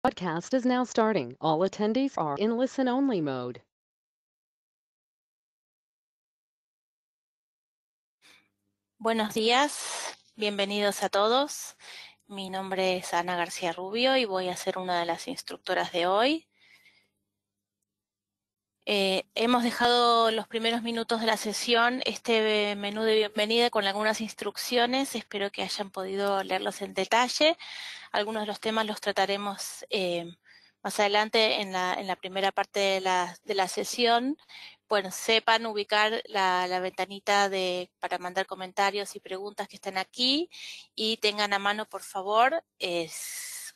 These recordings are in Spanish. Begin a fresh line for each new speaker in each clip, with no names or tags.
Podcast is now starting. All attendees are in listen-only mode.
Buenos días, bienvenidos a todos. Mi nombre es Ana García Rubio y voy a ser una de las instructoras de hoy. Hemos dejado los primeros minutos de la sesión este menú de bienvenida con algunas instrucciones. Espero que hayan podido leerlos en detalle. Algunos de los temas los trataremos más adelante en la primera parte de la sesión. Bueno, sepan ubicar la ventanita para mandar comentarios y preguntas que están aquí y tengan a mano, por favor,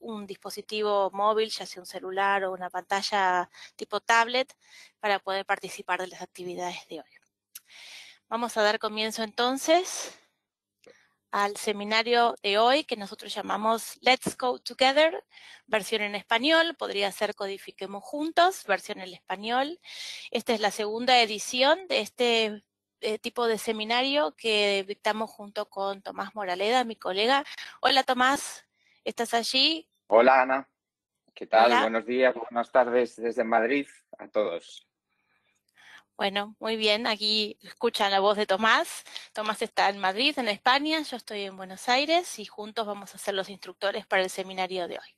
un dispositivo móvil, ya sea un celular o una pantalla tipo tablet, para poder participar de las actividades de hoy. Vamos a dar comienzo entonces al seminario de hoy que nosotros llamamos Let's Code Together, versión en español, podría ser Codifiquemos Juntos, versión en español. Esta es la segunda edición de este tipo de seminario que dictamos junto con Tomás Moraleda, mi colega. Hola Tomás, ¿estás allí?
Hola Ana, ¿qué tal?
Hola.
Buenos días, buenas tardes desde Madrid a todos.
Bueno, muy bien, aquí escuchan la voz de Tomás. Tomás está en Madrid, en España, yo estoy en Buenos Aires y juntos vamos a ser los instructores para el seminario de hoy.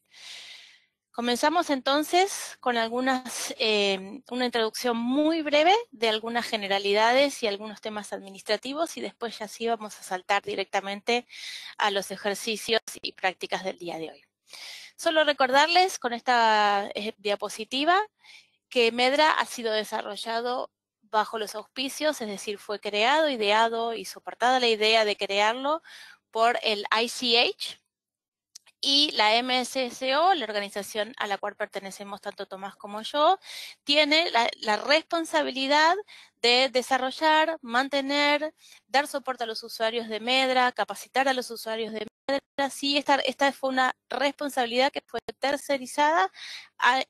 Comenzamos entonces con una introducción muy breve de algunas generalidades y algunos temas administrativos y después ya sí vamos a saltar directamente a los ejercicios y prácticas del día de hoy. Solo recordarles con esta diapositiva que Medra ha sido desarrollado bajo los auspicios, es decir, fue creado, ideado y soportada la idea de crearlo por el ICH y la MSSO, la organización a la cual pertenecemos tanto Tomás como yo, tiene la responsabilidad de desarrollar, mantener, dar soporte a los usuarios de Medra, capacitar a los usuarios de Medra. Sí, esta fue una responsabilidad que fue tercerizada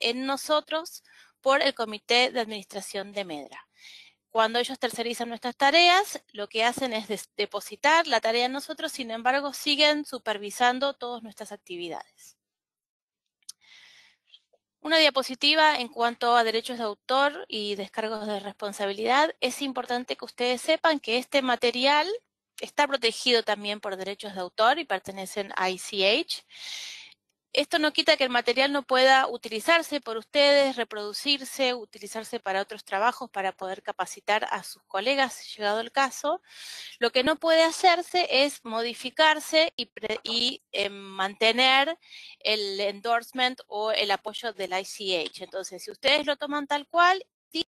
en nosotros por el Comité de Administración de Medra. Cuando ellos tercerizan nuestras tareas, lo que hacen es depositar la tarea en nosotros, sin embargo, siguen supervisando todas nuestras actividades. Una diapositiva en cuanto a derechos de autor y descargos de responsabilidad. Es importante que ustedes sepan que este material está protegido también por derechos de autor y pertenecen a ICH. Esto no quita que el material no pueda utilizarse por ustedes, reproducirse, utilizarse para otros trabajos para poder capacitar a sus colegas, llegado el caso. Lo que no puede hacerse es modificarse y mantener el endorsement o el apoyo del ICH. Entonces, si ustedes lo toman tal cual,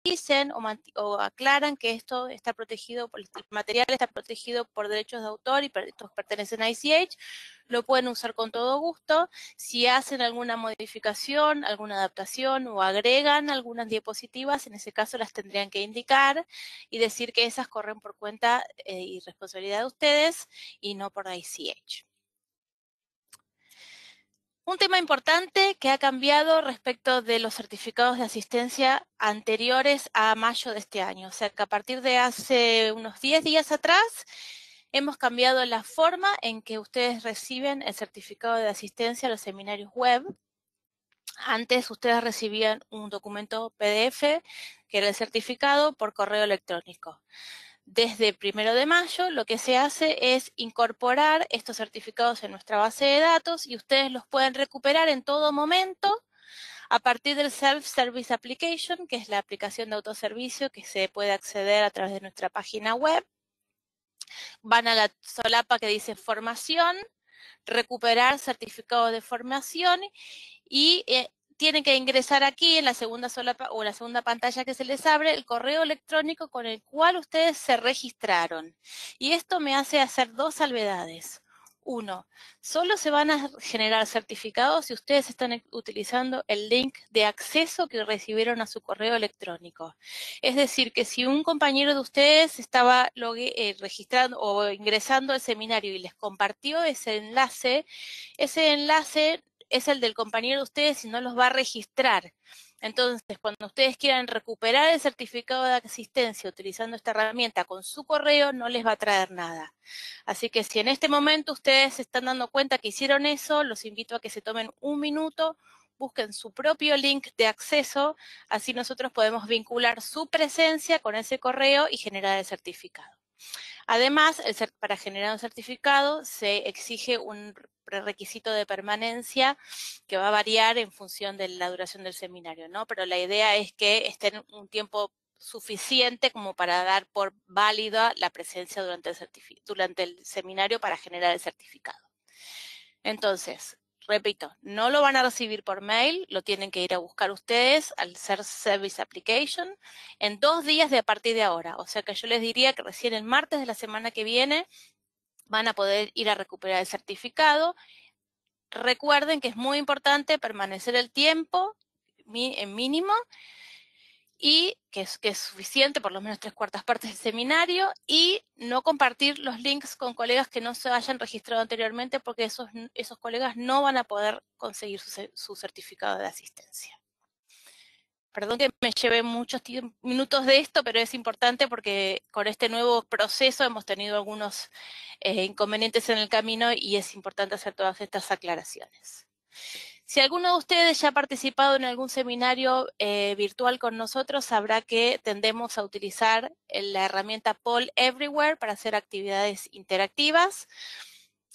dicen o aclaran que esto está protegido, el material está protegido por derechos de autor y estos pertenecen a ICH, lo pueden usar con todo gusto. Si hacen alguna modificación, alguna adaptación o agregan algunas diapositivas, en ese caso las tendrían que indicar y decir que esas corren por cuenta y responsabilidad de ustedes y no por ICH. Un tema importante que ha cambiado respecto de los certificados de asistencia anteriores a mayo de este año. O sea, que a partir de hace unos 10 días atrás hemos cambiado la forma en que ustedes reciben el certificado de asistencia a los seminarios web. Antes ustedes recibían un documento PDF, que era el certificado, por correo electrónico. Desde el 1 de mayo lo que se hace es incorporar estos certificados en nuestra base de datos y ustedes los pueden recuperar en todo momento a partir del Self-Service Application, que es la aplicación de autoservicio que se puede acceder a través de nuestra página web. Van a la solapa que dice formación, recuperar certificados de formación y tienen que ingresar aquí en la segunda solapa o la segunda pantalla que se les abre el correo electrónico con el cual ustedes se registraron. Y esto me hace hacer dos salvedades. Uno, solo se van a generar certificados si ustedes están utilizando el link de acceso que recibieron a su correo electrónico. Es decir, que si un compañero de ustedes estaba registrando o ingresando al seminario y les compartió ese enlace es el del compañero de ustedes y no los va a registrar. Entonces, cuando ustedes quieran recuperar el certificado de asistencia utilizando esta herramienta con su correo, no les va a traer nada. Así que si en este momento ustedes se están dando cuenta que hicieron eso, los invito a que se tomen un minuto, busquen su propio link de acceso, así nosotros podemos vincular su presencia con ese correo y generar el certificado. Además, para generar un certificado se exige un prerequisito de permanencia que va a variar en función de la duración del seminario, ¿no? Pero la idea es que estén un tiempo suficiente como para dar por válida la presencia durante el seminario para generar el certificado. Entonces, repito, no lo van a recibir por mail, lo tienen que ir a buscar ustedes al Self-Service Application en 2 días de a partir de ahora. O sea que yo les diría que recién el martes de la semana que viene van a poder ir a recuperar el certificado. Recuerden que es muy importante permanecer el tiempo en mínimo y que es suficiente, por lo menos 3/4 partes del seminario, y no compartir los links con colegas que no se hayan registrado anteriormente porque esos colegas no van a poder conseguir su certificado de asistencia. Perdón que me lleve muchos minutos de esto, pero es importante porque con este nuevo proceso hemos tenido algunos inconvenientes en el camino y es importante hacer todas estas aclaraciones. Si alguno de ustedes ya ha participado en algún seminario virtual con nosotros, sabrá que tendemos a utilizar la herramienta Poll Everywhere para hacer actividades interactivas.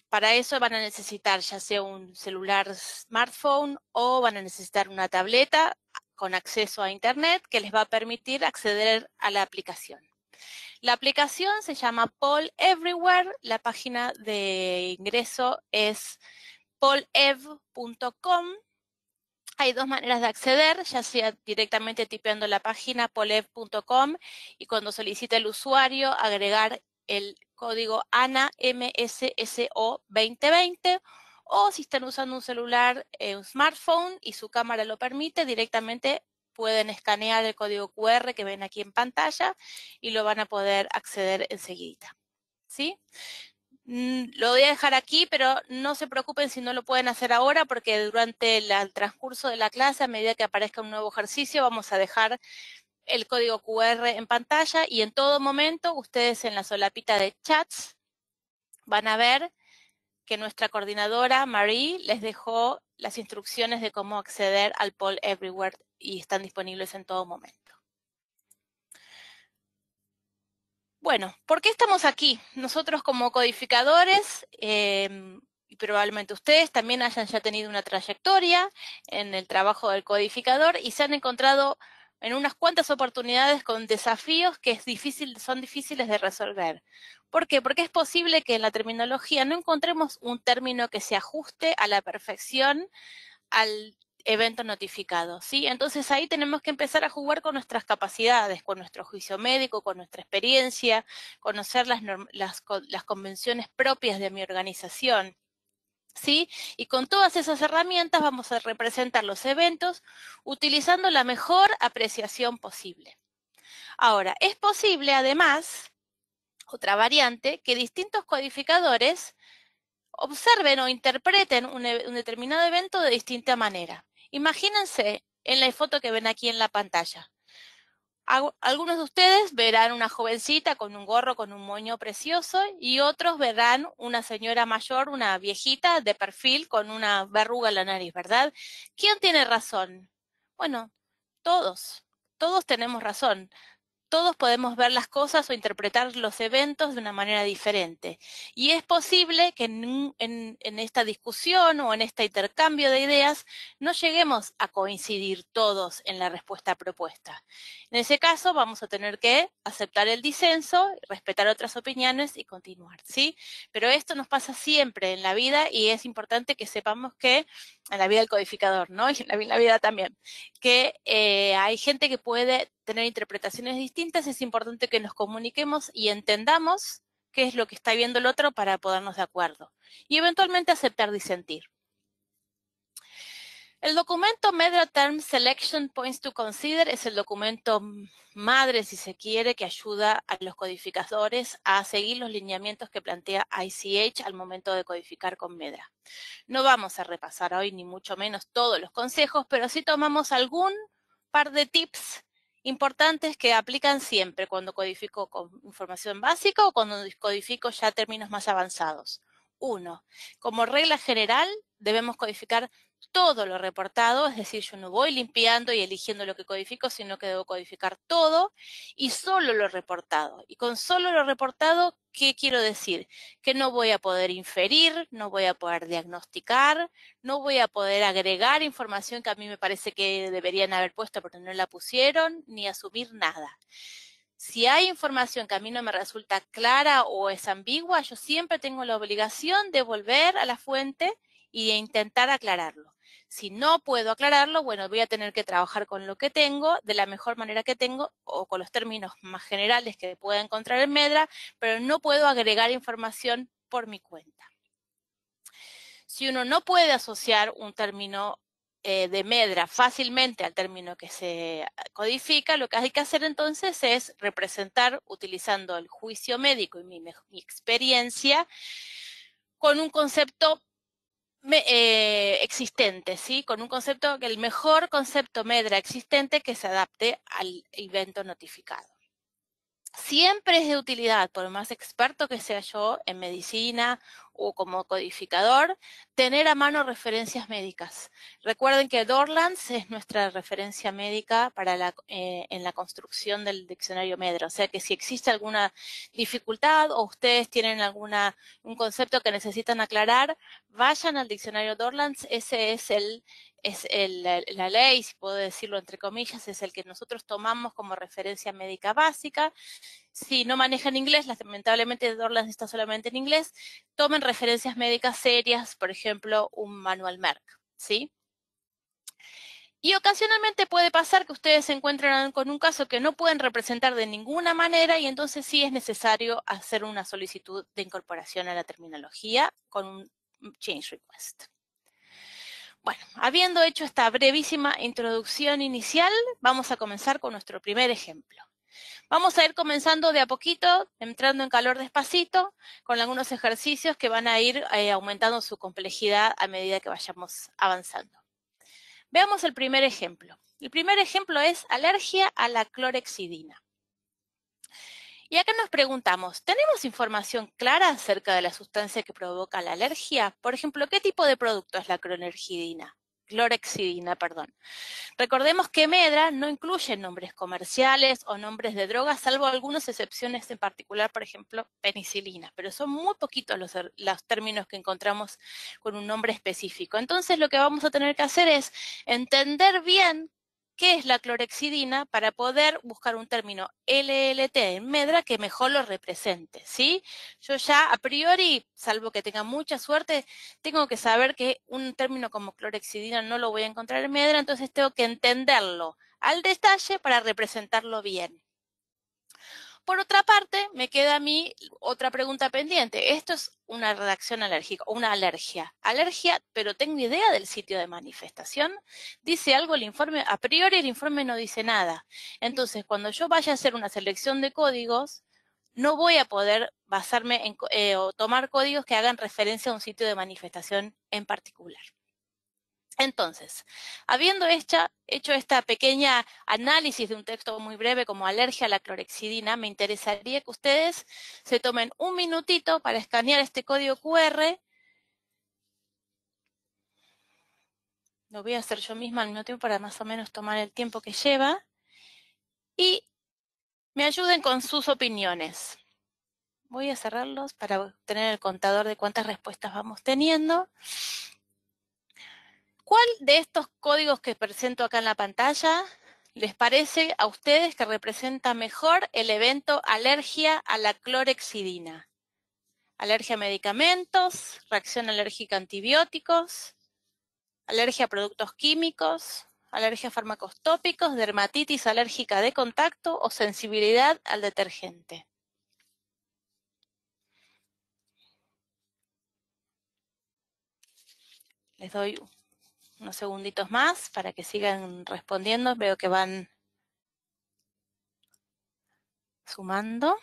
Para eso van a necesitar ya sea un celular smartphone o van a necesitar una tableta con acceso a Internet que les va a permitir acceder a la aplicación. La aplicación se llama Poll Everywhere. La página de ingreso es pollev.com. Hay 2 maneras de acceder, ya sea directamente tipeando la página pollev.com y cuando solicite el usuario agregar el código ANA MSSO 2020, o si están usando un celular, un smartphone y su cámara lo permite, directamente pueden escanear el código QR que ven aquí en pantalla y lo van a poder acceder enseguida. ¿Sí? Lo voy a dejar aquí, pero no se preocupen si no lo pueden hacer ahora, porque durante el transcurso de la clase, a medida que aparezca un nuevo ejercicio, vamos a dejar el código QR en pantalla y en todo momento ustedes en la solapita de chats van a ver que nuestra coordinadora, Marie, les dejó las instrucciones de cómo acceder al Poll Everywhere y están disponibles en todo momento. Bueno, ¿por qué estamos aquí? Nosotros como codificadores, y probablemente ustedes también hayan ya tenido una trayectoria en el trabajo del codificador y se han encontrado en unas cuantas oportunidades con desafíos que son difíciles de resolver. ¿Por qué? Porque es posible que en la terminología no encontremos un término que se ajuste a la perfección al evento notificado, ¿sí? Entonces ahí tenemos que empezar a jugar con nuestras capacidades, con nuestro juicio médico, con nuestra experiencia, conocer las convenciones propias de mi organización, ¿sí? Y con todas esas herramientas vamos a representar los eventos utilizando la mejor apreciación posible. Ahora, es posible además, otra variante, que distintos codificadores observen o interpreten un determinado evento de distinta manera. Imagínense en la foto que ven aquí en la pantalla. Algunos de ustedes verán una jovencita con un gorro, con un moño precioso, y otros verán una señora mayor, una viejita de perfil con una verruga en la nariz, ¿verdad? ¿Quién tiene razón? Bueno, todos tenemos razón. Todos podemos ver las cosas o interpretar los eventos de una manera diferente. Y es posible que en esta discusión o en este intercambio de ideas no lleguemos a coincidir todos en la respuesta propuesta. En ese caso vamos a tener que aceptar el disenso, respetar otras opiniones y continuar, ¿sí? Pero esto nos pasa siempre en la vida y es importante que sepamos que, en la vida del codificador, ¿no? Y en la vida también, que hay gente que puede tener interpretaciones distintas, es importante que nos comuniquemos y entendamos qué es lo que está viendo el otro para ponernos de acuerdo y eventualmente aceptar disentir. El documento Media Term Selection Points to Consider es el documento madre, si se quiere, que ayuda a los codificadores a seguir los lineamientos que plantea ICH al momento de codificar con Medra. No vamos a repasar hoy ni mucho menos todos los consejos, pero sí tomamos algún par de tips importantes que aplican siempre cuando codifico con información básica o cuando codifico ya términos más avanzados. 1. Como regla general, debemos codificar todo lo reportado, es decir, yo no voy limpiando y eligiendo lo que codifico, sino que debo codificar todo y solo lo reportado. Y con solo lo reportado, ¿qué quiero decir? Que no voy a poder inferir, no voy a poder diagnosticar, no voy a poder agregar información que a mí me parece que deberían haber puesto pero no la pusieron, ni asumir nada. Si hay información que a mí no me resulta clara o es ambigua, yo siempre tengo la obligación de volver a la fuente y de intentar aclararlo. Si no puedo aclararlo, bueno, voy a tener que trabajar con lo que tengo, de la mejor manera que tengo, o con los términos más generales que pueda encontrar en Medra, pero no puedo agregar información por mi cuenta. Si uno no puede asociar un término de Medra fácilmente al término que se codifica, lo que hay que hacer entonces es representar, utilizando el juicio médico y mi experiencia, con un concepto existente, ¿sí? Con un concepto, el mejor concepto Medra existente que se adapte al evento notificado. Siempre es de utilidad, por más experto que sea yo en medicina o como codificador, tener a mano referencias médicas. Recuerden que Dorlands es nuestra referencia médica para en la construcción del diccionario Medra. O sea que si existe alguna dificultad o ustedes tienen un concepto que necesitan aclarar, vayan al diccionario Dorlands. Ese es la ley, si puedo decirlo entre comillas, es el que nosotros tomamos como referencia médica básica. Si no manejan inglés, lamentablemente Dorlands está solamente en inglés, tomen referencias médicas serias, por ejemplo, un manual Merck, ¿sí? Y ocasionalmente puede pasar que ustedes se encuentren con un caso que no pueden representar de ninguna manera y entonces sí es necesario hacer una solicitud de incorporación a la terminología con un change request. Bueno, habiendo hecho esta brevísima introducción inicial, vamos a comenzar con nuestro primer ejemplo. Vamos a ir comenzando de a poquito, entrando en calor despacito, con algunos ejercicios que van a ir aumentando su complejidad a medida que vayamos avanzando. Veamos el primer ejemplo. El primer ejemplo es alergia a la clorhexidina. Y acá nos preguntamos, ¿tenemos información clara acerca de la sustancia que provoca la alergia? Por ejemplo, ¿qué tipo de producto es la clorhexidina? Recordemos que Medra no incluye nombres comerciales o nombres de drogas, salvo algunas excepciones en particular, por ejemplo, penicilina, pero son muy poquitos los términos que encontramos con un nombre específico. Entonces lo que vamos a tener que hacer es entender bien qué es la clorhexidina para poder buscar un término LLT en Medra que mejor lo represente, ¿sí? Yo ya a priori, salvo que tenga mucha suerte, tengo que saber que un término como clorhexidina no lo voy a encontrar en Medra, entonces tengo que entenderlo al detalle para representarlo bien. Por otra parte, me queda a mí otra pregunta pendiente. Esto es una reacción alérgica, una alergia. Alergia, pero tengo idea del sitio de manifestación. ¿Dice algo el informe? A priori el informe no dice nada. Entonces, cuando yo vaya a hacer una selección de códigos, no voy a poder basarme en o tomar códigos que hagan referencia a un sitio de manifestación en particular. Entonces, habiendo hecho esta pequeña análisis de un texto muy breve como alergia a la clorhexidina, me interesaría que ustedes se tomen un minutito para escanear este código QR. Lo voy a hacer yo misma al mismo tiempo para más o menos tomar el tiempo que lleva. Y me ayuden con sus opiniones. Voy a cerrarlos para tener el contador de cuántas respuestas vamos teniendo. ¿Cuál de estos códigos que presento acá en la pantalla les parece a ustedes que representa mejor el evento alergia a la clorhexidina? Alergia a medicamentos, reacción alérgica a antibióticos, alergia a productos químicos, alergia a fármacos tópicos, dermatitis alérgica de contacto o sensibilidad al detergente. Les doy unos segunditos más para que sigan respondiendo. Veo que van sumando.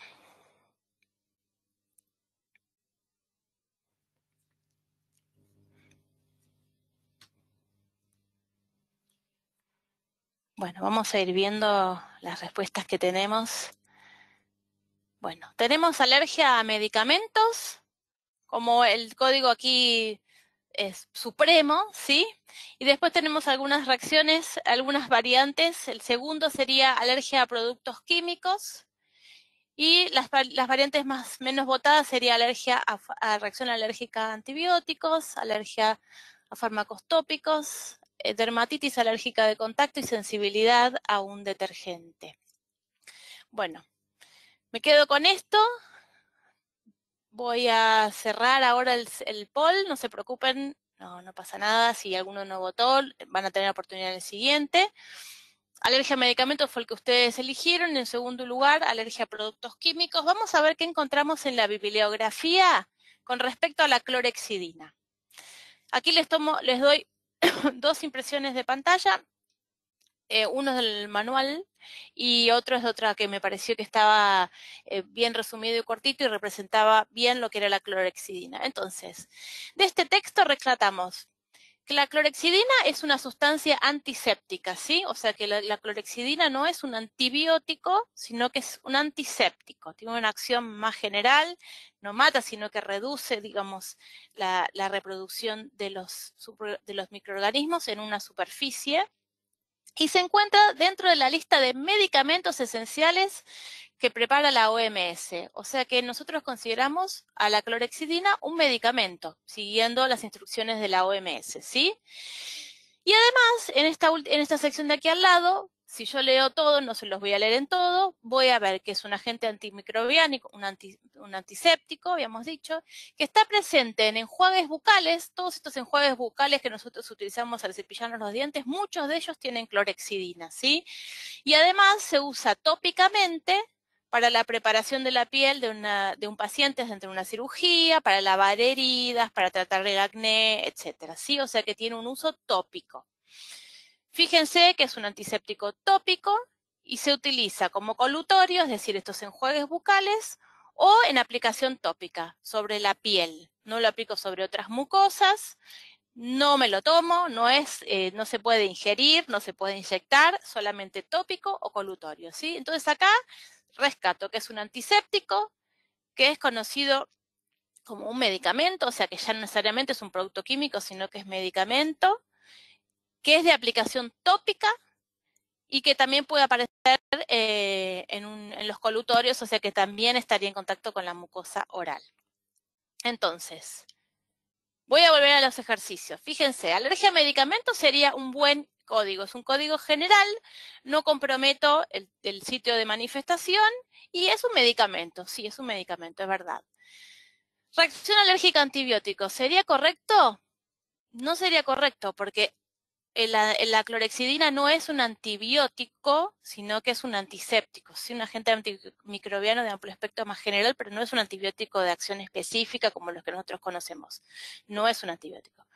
Bueno, vamos a ir viendo las respuestas que tenemos. Bueno, tenemos alergia a medicamentos, como el código aquí supremo, ¿sí? Y después tenemos algunas reacciones, algunas variantes. El segundo sería alergia a productos químicos. Y las variantes menos votadas sería alergia a reacción alérgica a antibióticos, alergia a fármacos tópicos, dermatitis alérgica de contacto y sensibilidad a un detergente. Bueno, me quedo con esto. Voy a cerrar ahora el poll, no se preocupen, no pasa nada. Si alguno no votó, van a tener oportunidad en el siguiente. Alergia a medicamentos fue el que ustedes eligieron. En segundo lugar, alergia a productos químicos. Vamos a ver qué encontramos en la bibliografía con respecto a la clorhexidina. Aquí les doy dos impresiones de pantalla. Uno es del manual y otro es de otra que me pareció que estaba bien resumido y cortito y representaba bien lo que era la clorhexidina. Entonces, de este texto rescatamos que la clorhexidina es una sustancia antiséptica, ¿sí? O sea que la clorhexidina no es un antibiótico, sino que es un antiséptico. Tiene una acción más general, no mata, sino que reduce, digamos, la reproducción de los microorganismos en una superficie. Y se encuentra dentro de la lista de medicamentos esenciales que prepara la OMS. O sea que nosotros consideramos a la clorhexidina un medicamento, siguiendo las instrucciones de la OMS, ¿sí? Y además, en esta sección de aquí al lado, si yo leo todo, no se los voy a leer en todo, voy a ver que es un agente antimicrobiánico, un antiséptico, habíamos dicho, que está presente en enjuagues bucales. Todos estos enjuagues bucales que nosotros utilizamos al cepillarnos los dientes, muchos de ellos tienen clorhexidina, ¿sí? Y además se usa tópicamente para la preparación de la piel de un paciente durante una cirugía, para lavar heridas, para tratar el acné, etcétera, ¿sí? O sea que tiene un uso tópico. Fíjense que es un antiséptico tópico y se utiliza como colutorio, es decir, estos enjuagues bucales, o en aplicación tópica sobre la piel. No lo aplico sobre otras mucosas, no me lo tomo, no se puede ingerir, no se puede inyectar, solamente tópico o colutorio, ¿sí? Entonces acá rescato que es un antiséptico, que es conocido como un medicamento, o sea que ya no necesariamente es un producto químico, sino que es medicamento, que es de aplicación tópica y que también puede aparecer en los colutorios, o sea que también estaría en contacto con la mucosa oral. Entonces, voy a volver a los ejercicios. Fíjense, alergia a medicamentos sería un buen código. Es un código general, no comprometo el sitio de manifestación y es un medicamento. Sí, es un medicamento, es verdad. Reacción alérgica a antibióticos, ¿sería correcto? No sería correcto porque la clorhexidina no es un antibiótico, sino que es un antiséptico. Sí, un agente antimicrobiano de amplio espectro más general, pero no es un antibiótico de acción específica como los que nosotros conocemos. No es un antibiótico.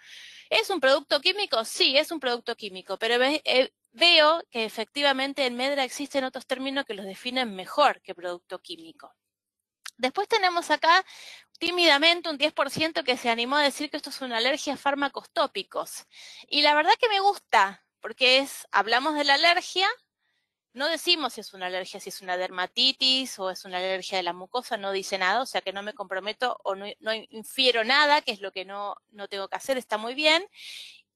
¿Es un producto químico? Sí, es un producto químico, pero veo que efectivamente en Medra existen otros términos que los definen mejor que producto químico. Después tenemos acá tímidamente un 10% que se animó a decir que esto es una alergia a fármacos tópicos. Y la verdad que me gusta, porque hablamos de la alergia, no decimos si es una alergia, si es una dermatitis o es una alergia de la mucosa, no dice nada, o sea que no me comprometo o no infiero nada, que es lo que no tengo que hacer, está muy bien.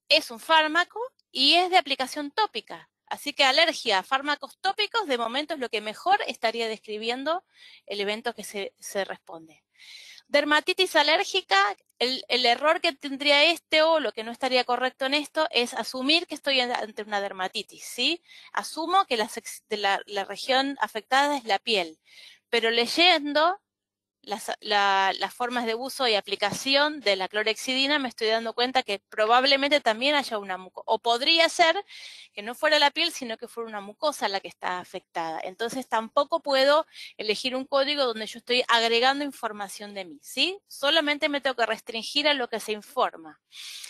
Es un fármaco y es de aplicación tópica. Así que alergia a fármacos tópicos, de momento es lo que mejor estaría describiendo el evento que se responde. Dermatitis alérgica, el error que tendría o lo que no estaría correcto en esto es asumir que estoy ante una dermatitis, ¿sí? Asumo que la región afectada es la piel, pero leyendo las formas de uso y aplicación de la clorhexidina me estoy dando cuenta que probablemente también haya una mucosa, o podría ser que no fuera la piel, sino que fuera una mucosa la que está afectada. Entonces tampoco puedo elegir un código donde yo estoy agregando información de mí, ¿sí? Solamente me tengo que restringir a lo que se informa.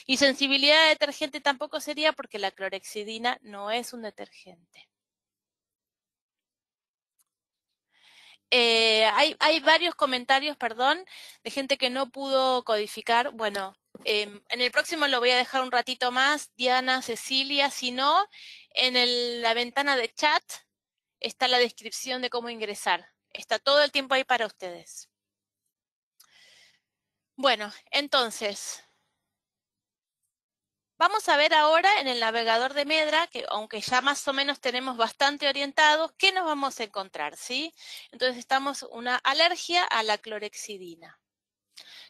Y sensibilidad a detergente tampoco sería porque la clorhexidina no es un detergente. Hay varios comentarios, perdón, de gente que no pudo codificar. Bueno, en el próximo lo voy a dejar un ratito más, Diana, Cecilia, si no, en la ventana de chat está la descripción de cómo ingresar. Está todo el tiempo ahí para ustedes. Bueno, entonces, Vamos a ver ahora en el navegador de Medra, que aunque ya más o menos tenemos bastante orientados, ¿qué nos vamos a encontrar? ¿Sí? Entonces estamos una alergia a la clorexidina.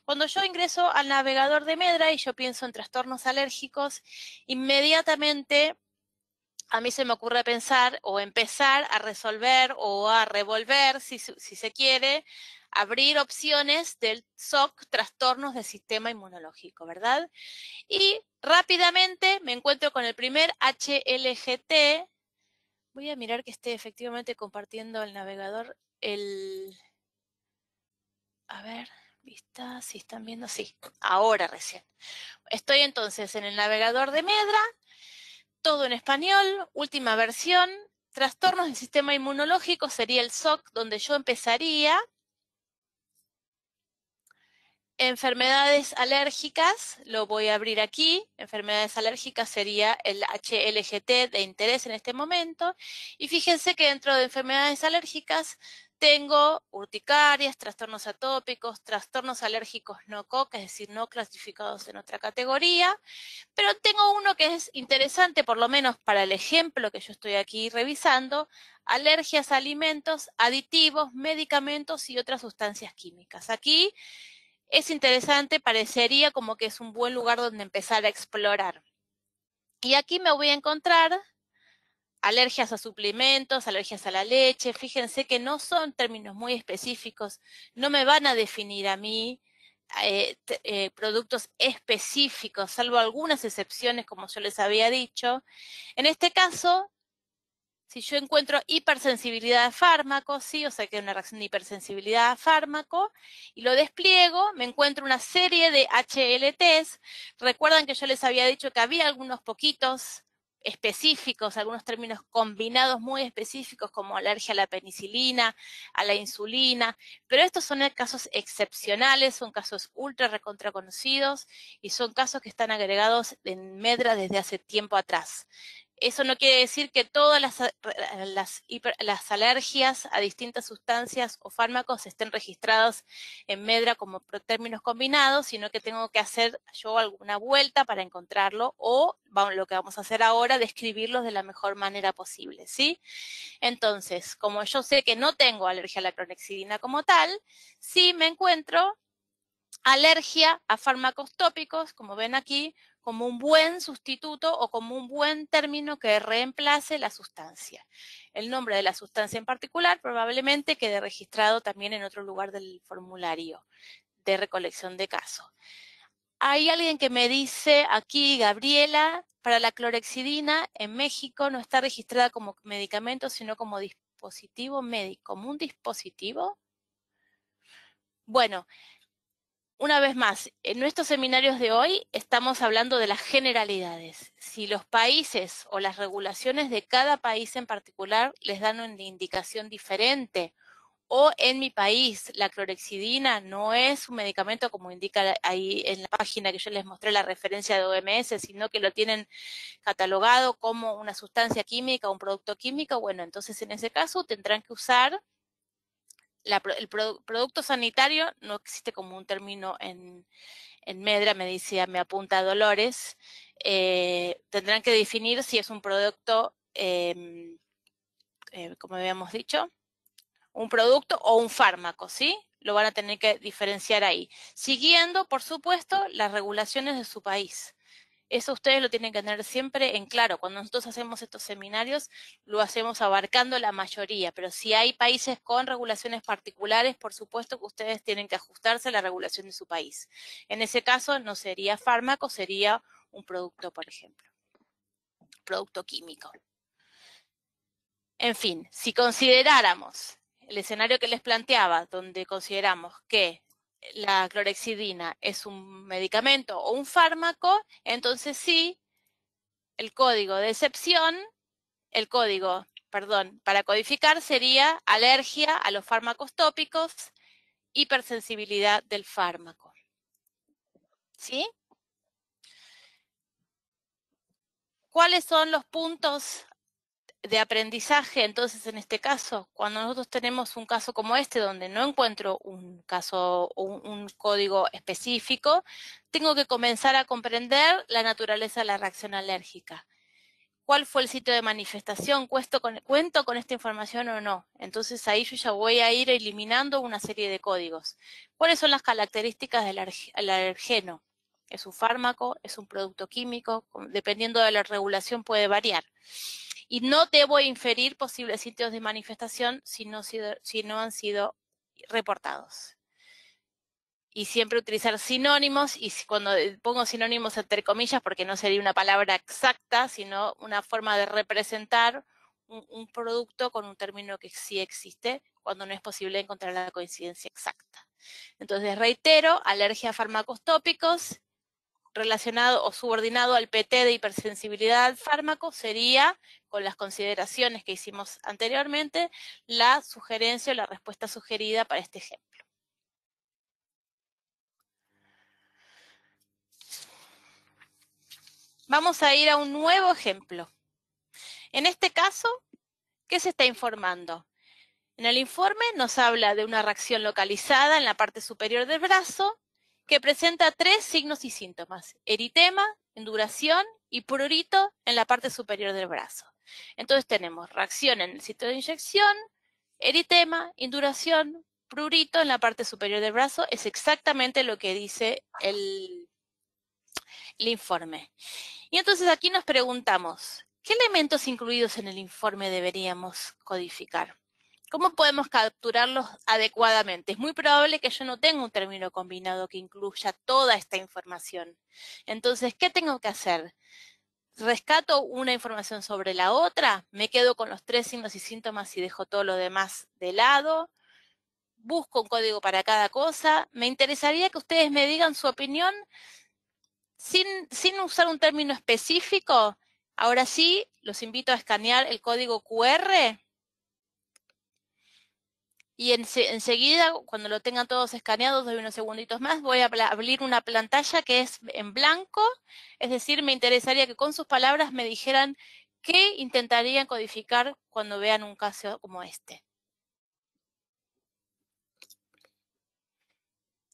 Cuando yo ingreso al navegador de Medra y yo pienso en trastornos alérgicos, inmediatamente a mí se me ocurre pensar o empezar a resolver o a revolver, si se quiere, abrir opciones del SOC, trastornos del sistema inmunológico, ¿verdad? Y rápidamente me encuentro con el primer HLGT. Voy a mirar que esté efectivamente compartiendo el navegador. A ver, vista, si están viendo, sí, ahora recién. Estoy entonces en el navegador de Medra, todo en español, última versión. Trastornos del sistema inmunológico sería el SOC donde yo empezaría. Enfermedades alérgicas, lo voy a abrir aquí. Enfermedades alérgicas sería el HLGT de interés en este momento. Y fíjense que dentro de enfermedades alérgicas tengo urticarias, trastornos atópicos, trastornos alérgicos no COC, es decir, no clasificados en otra categoría. Pero tengo uno que es interesante, por lo menos para el ejemplo que yo estoy aquí revisando, alergias a alimentos, aditivos, medicamentos y otras sustancias químicas. Aquí es interesante, parecería como que es un buen lugar donde empezar a explorar. Y aquí me voy a encontrar alergias a suplementos, alergias a la leche. Fíjense que no son términos muy específicos, no me van a definir a mí productos específicos, salvo algunas excepciones, como yo les había dicho. En este caso, si yo encuentro hipersensibilidad a fármacos, sí, o sea que hay una reacción de hipersensibilidad a fármaco, y lo despliego, me encuentro una serie de HLTs. Recuerdan que yo les había dicho que había algunos poquitos específicos, algunos términos combinados muy específicos como alergia a la penicilina, a la insulina, pero estos son casos excepcionales, son casos ultra recontra conocidos y son casos que están agregados en Medra desde hace tiempo atrás. Eso no quiere decir que todas las alergias a distintas sustancias o fármacos estén registrados en Medra como términos combinados, sino que tengo que hacer yo alguna vuelta para encontrarlo o lo que vamos a hacer ahora, describirlos de la mejor manera posible, ¿sí? Entonces, como yo sé que no tengo alergia a la clorexidina como tal, sí me encuentro alergia a fármacos tópicos, como ven aquí, como un buen sustituto o como un buen término que reemplace la sustancia. El nombre de la sustancia en particular probablemente quede registrado también en otro lugar del formulario de recolección de casos. Hay alguien que me dice aquí, Gabriela, para la clorexidina en México no está registrada como medicamento, sino como dispositivo médico. ¿Como un dispositivo? Bueno, una vez más, en nuestros seminarios de hoy estamos hablando de las generalidades. Si los países o las regulaciones de cada país en particular les dan una indicación diferente, o en mi país la clorexidina no es un medicamento como indica ahí en la página que yo les mostré la referencia de OMS, sino que lo tienen catalogado como una sustancia química o un producto químico, bueno, entonces en ese caso tendrán que usar el producto sanitario, no existe como un término en Medra, me apunta Dolores, tendrán que definir si es un producto, como habíamos dicho, un producto o un fármaco, ¿sí? Lo van a tener que diferenciar ahí, siguiendo, por supuesto, las regulaciones de su país. Eso ustedes lo tienen que tener siempre en claro. Cuando nosotros hacemos estos seminarios, lo hacemos abarcando la mayoría, pero si hay países con regulaciones particulares, por supuesto que ustedes tienen que ajustarse a la regulación de su país. En ese caso, no sería fármaco, sería un producto, por ejemplo, producto químico. En fin, si consideráramos el escenario que les planteaba, donde consideramos que la clorexidina es un medicamento o un fármaco, entonces sí, el código de excepción, para codificar sería alergia a los fármacos tópicos, hipersensibilidad del fármaco. ¿Sí? ¿Cuáles son los puntos de aprendizaje, entonces en este caso, cuando nosotros tenemos un caso como este, donde no encuentro un caso o un código específico, tengo que comenzar a comprender la naturaleza de la reacción alérgica. ¿Cuál fue el sitio de manifestación? ¿Cuento con esta información o no? Entonces ahí yo ya voy a ir eliminando una serie de códigos. ¿Cuáles son las características del alergeno? ¿Es un fármaco? ¿Es un producto químico? Dependiendo de la regulación puede variar. Y no debo inferir posibles sitios de manifestación si no han sido reportados. Y siempre utilizar sinónimos, y cuando pongo sinónimos entre comillas, porque no sería una palabra exacta, sino una forma de representar un producto con un término que sí existe, cuando no es posible encontrar la coincidencia exacta. Entonces, reitero, alergia a fármacos tópicos, relacionado o subordinado al PT de hipersensibilidad al fármaco, sería, con las consideraciones que hicimos anteriormente, la sugerencia o la respuesta sugerida para este ejemplo. Vamos a ir a un nuevo ejemplo. En este caso, ¿qué se está informando? En el informe nos habla de una reacción localizada en la parte superior del brazo que presenta 3 signos y síntomas: eritema, induración y prurito en la parte superior del brazo. Entonces tenemos reacción en el sitio de inyección, eritema, induración, prurito en la parte superior del brazo. Es exactamente lo que dice el informe. Y entonces aquí nos preguntamos, ¿qué elementos incluidos en el informe deberíamos codificar? ¿Cómo podemos capturarlos adecuadamente? Es muy probable que yo no tenga un término combinado que incluya toda esta información. Entonces, ¿qué tengo que hacer? ¿Rescato una información sobre la otra? ¿Me quedo con los 3 signos y síntomas y dejo todo lo demás de lado? ¿Busco un código para cada cosa? Me interesaría que ustedes me digan su opinión sin usar un término específico. Ahora sí, los invito a escanear el código QR y enseguida, cuando lo tengan todos escaneados, doy unos segunditos más, voy a abrir una pantalla que es en blanco, es decir, me interesaría que con sus palabras me dijeran qué intentarían codificar cuando vean un caso como este.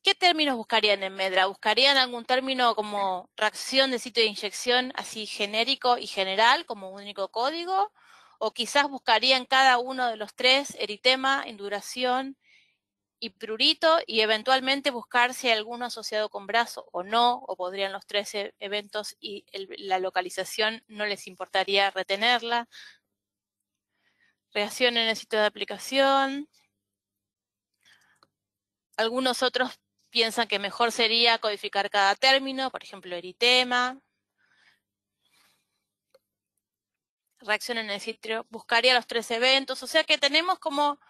¿Qué términos buscarían en Medra? ¿Buscarían algún término como reacción de sitio de inyección así genérico y general como único código? ¿O quizás buscarían cada uno de los 3, eritema, induración y prurito, y eventualmente buscar si hay alguno asociado con brazo o no, o podrían los 13 eventos y la localización no les importaría retenerla? Reacción en el sitio de aplicación. Algunos otros piensan que mejor sería codificar cada término, por ejemplo, eritema. Reacción en el sitio, buscaría los 3 eventos, o sea que tenemos como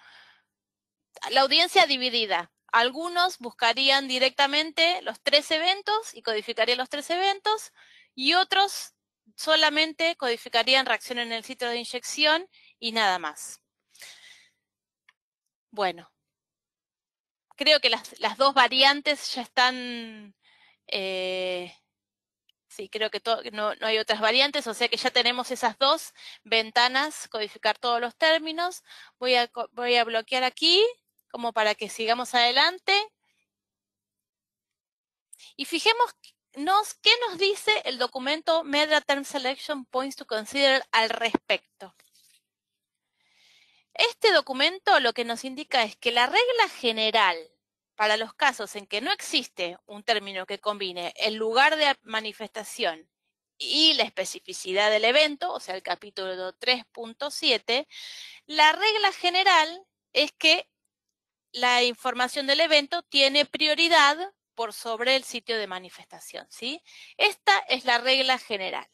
la audiencia dividida. Algunos buscarían directamente los 3 eventos y codificarían los 3 eventos, y otros solamente codificarían reacción en el sitio de inyección y nada más. Bueno, creo que las dos variantes ya están... sí, creo que no hay otras variantes, o sea que ya tenemos esas dos ventanas, codificar todos los términos. Voy a bloquear aquí, como para que sigamos adelante. Y fijémonos qué nos dice el documento Medra Term Selection Points to Consider al respecto. Este documento lo que nos indica es que la regla general para los casos en que no existe un término que combine el lugar de manifestación y la especificidad del evento, o sea, el capítulo 3.7, la regla general es que la información del evento tiene prioridad por sobre el sitio de manifestación, ¿sí? Esta es la regla general.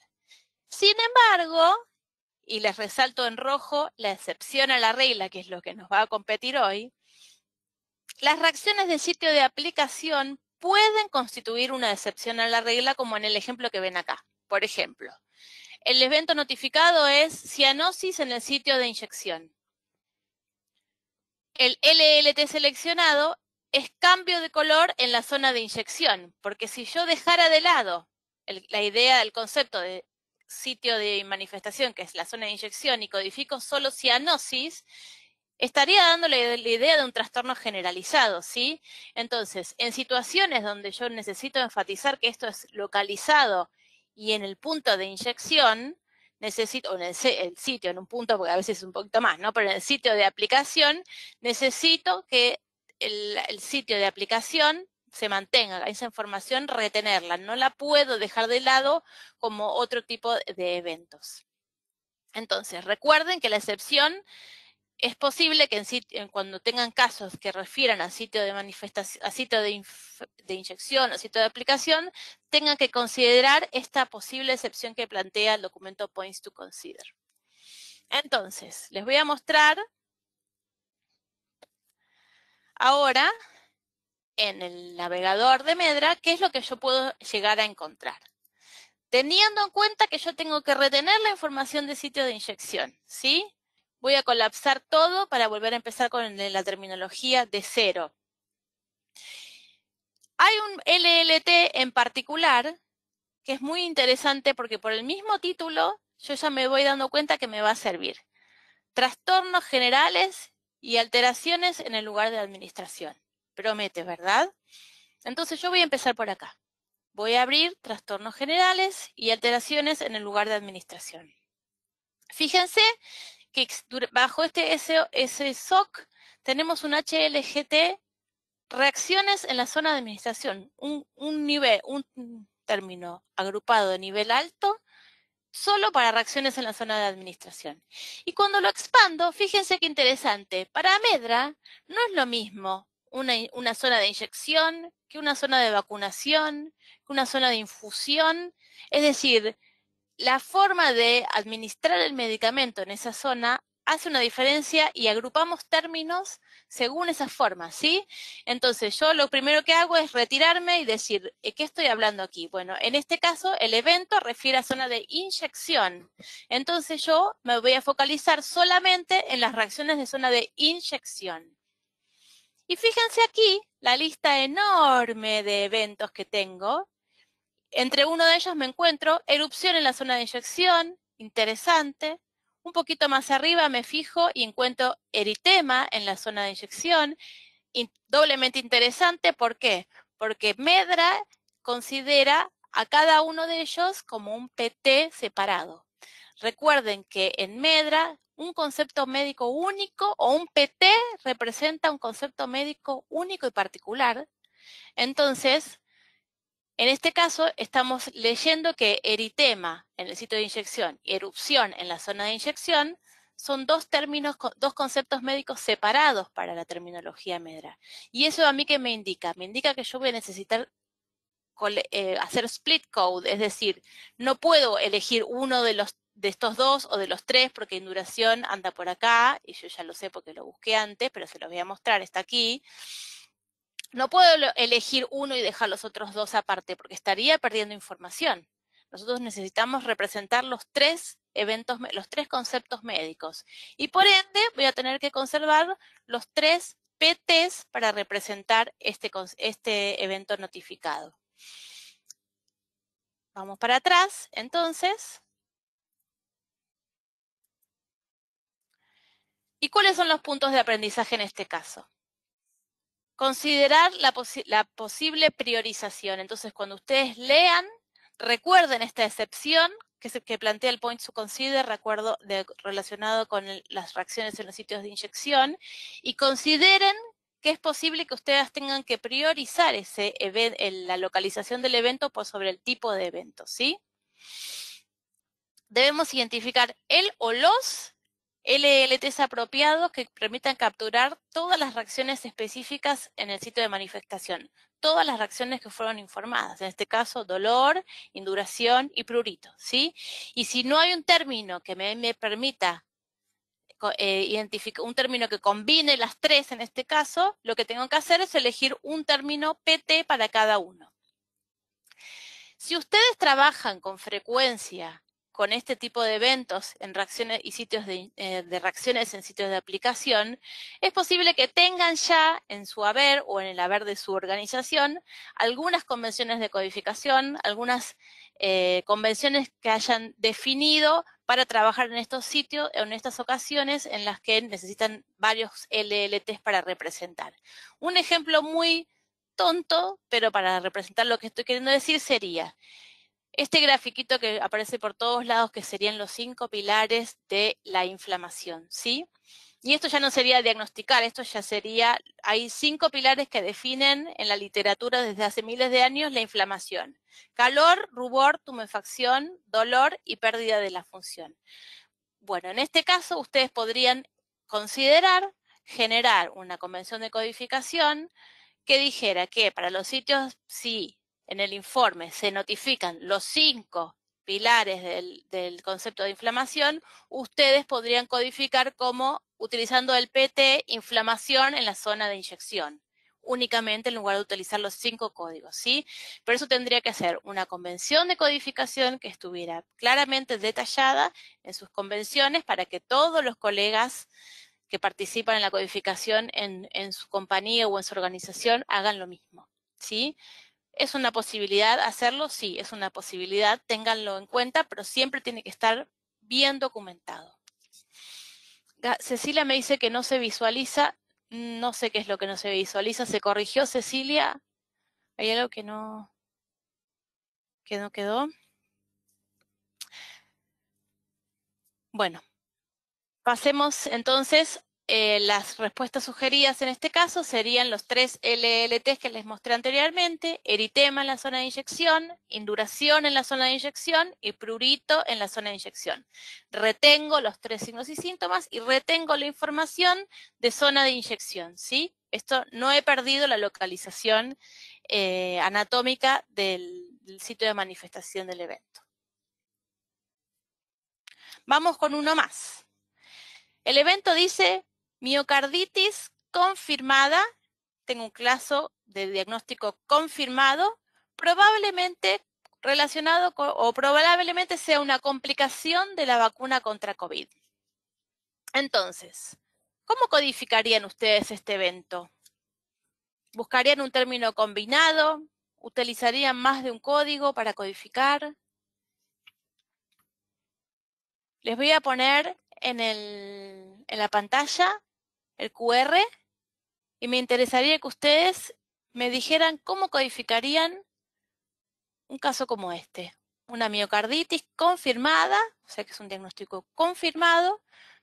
Sin embargo, y les resalto en rojo la excepción a la regla, que es lo que nos va a competir hoy, las reacciones de sitio de aplicación pueden constituir una excepción a la regla, como en el ejemplo que ven acá. Por ejemplo, el evento notificado es cianosis en el sitio de inyección. El LLT seleccionado es cambio de color en la zona de inyección, porque si yo dejara de lado la idea del concepto de sitio de manifestación, que es la zona de inyección, y codifico solo cianosis, estaría dándole la idea de un trastorno generalizado, ¿sí? Entonces, en situaciones donde yo necesito enfatizar que esto es localizado y en el punto de inyección, necesito, o en el sitio, en un punto, porque a veces es un poquito más, ¿no? Pero en el sitio de aplicación, necesito que el sitio de aplicación se mantenga, esa información retenerla, no la puedo dejar de lado como otro tipo de eventos. Entonces, recuerden que la excepción es posible que cuando tengan casos que refieran a sitio de manifestación, a sitio de inyección o sitio de aplicación, tengan que considerar esta posible excepción que plantea el documento Points to Consider. Entonces, les voy a mostrar ahora en el navegador de Medra qué es lo que yo puedo llegar a encontrar. Teniendo en cuenta que yo tengo que retener la información de sitio de inyección, ¿sí? Voy a colapsar todo para volver a empezar con la terminología de cero. Hay un LLT en particular que es muy interesante porque por el mismo título yo ya me voy dando cuenta que me va a servir. Trastornos generales y alteraciones en el lugar de administración. Promete, ¿verdad? Entonces yo voy a empezar por acá. Voy a abrir trastornos generales y alteraciones en el lugar de administración. Fíjense que bajo este SOC tenemos un HLGT, reacciones en la zona de administración, un término agrupado de nivel alto, solo para reacciones en la zona de administración. Y cuando lo expando, fíjense qué interesante, para Medra no es lo mismo una zona de inyección que una zona de vacunación, que una zona de infusión, es decir, la forma de administrar el medicamento en esa zona hace una diferencia y agrupamos términos según esa forma, ¿sí? Entonces yo lo primero que hago es retirarme y decir, ¿qué estoy hablando aquí? Bueno, en este caso el evento refiere a zona de inyección. Entonces yo me voy a focalizar solamente en las reacciones de zona de inyección. Y fíjense aquí la lista enorme de eventos que tengo. Entre uno de ellos me encuentro erupción en la zona de inyección, interesante. Un poquito más arriba me fijo y encuentro eritema en la zona de inyección, doblemente interesante. ¿Por qué? Porque Medra considera a cada uno de ellos como un PT separado. Recuerden que en Medra un concepto médico único o un PT representa un concepto médico único y particular. Entonces, en este caso, estamos leyendo que eritema en el sitio de inyección y erupción en la zona de inyección son dos términos, dos conceptos médicos separados para la terminología Medra. ¿Y eso a mí qué me indica? Me indica que yo voy a necesitar hacer split code, es decir, no puedo elegir uno de estos dos o de los tres porque en duración anda por acá, y yo ya lo sé porque lo busqué antes, pero se los voy a mostrar, está aquí. No puedo elegir uno y dejar los otros dos aparte porque estaría perdiendo información. Nosotros necesitamos representar los tres eventos, los tres conceptos médicos. Y por ende voy a tener que conservar los tres PTs para representar este evento notificado. Vamos para atrás, entonces. ¿Y cuáles son los puntos de aprendizaje en este caso? Considerar la posible priorización. Entonces, cuando ustedes lean, recuerden esta excepción que plantea el Points to Consider, relacionado con las reacciones en los sitios de inyección, y consideren que es posible que ustedes tengan que priorizar la localización del evento por sobre el tipo de evento, ¿sí? Debemos identificar el o los LLTs apropiados que permitan capturar todas las reacciones específicas en el sitio de manifestación, todas las reacciones que fueron informadas, en este caso dolor, induración y prurito, ¿sí? Y si no hay un término que me permita identificar, un término que combine las tres en este caso, lo que tengo que hacer es elegir un término PT para cada uno. Si ustedes trabajan con frecuencia con este tipo de eventos en reacciones y sitios de reacciones en sitios de aplicación, es posible que tengan ya en su haber o en el haber de su organización algunas convenciones de codificación, algunas convenciones que hayan definido para trabajar en estos sitios, en estas ocasiones en las que necesitan varios LLTs para representar. Un ejemplo muy tonto, pero para representar lo que estoy queriendo decir sería este grafiquito que aparece por todos lados, que serían los 5 pilares de la inflamación, ¿sí? Y esto ya no sería diagnosticar, esto ya sería, hay 5 pilares que definen en la literatura desde hace miles de años la inflamación. Calor, rubor, tumefacción, dolor y pérdida de la función. Bueno, en este caso ustedes podrían considerar generar una convención de codificación que dijera que para los sitios, si en el informe se notifican los 5 pilares del concepto de inflamación, ustedes podrían codificar como utilizando el PT inflamación en la zona de inyección, únicamente en lugar de utilizar los 5 códigos, ¿sí? Pero eso tendría que ser una convención de codificación que estuviera claramente detallada en sus convenciones para que todos los colegas que participan en la codificación en su compañía o en su organización hagan lo mismo, ¿sí? ¿Es una posibilidad hacerlo? Sí, es una posibilidad, ténganlo en cuenta, pero siempre tiene que estar bien documentado. Cecilia me dice que no se visualiza, no sé qué es lo que no se visualiza, ¿se corrigió Cecilia? ¿Hay algo que no quedó? Bueno, pasemos entonces. Las respuestas sugeridas en este caso serían los 3 LLTs que les mostré anteriormente: eritema en la zona de inyección, induración en la zona de inyección y prurito en la zona de inyección. Retengo los 3 signos y síntomas y retengo la información de zona de inyección, ¿sí? Esto no he perdido la localización anatómica del sitio de manifestación del evento. Vamos con uno más. El evento dice miocarditis confirmada, tengo un caso de diagnóstico confirmado, probablemente relacionado con, o probablemente sea una complicación de la vacuna contra COVID. Entonces, ¿cómo codificarían ustedes este evento? ¿Buscarían un término combinado? ¿Utilizarían más de un código para codificar? Les voy a poner en la pantalla el QR y me interesaría que ustedes me dijeran cómo codificarían un caso como este. Una miocarditis confirmada, o sea que es un diagnóstico confirmado,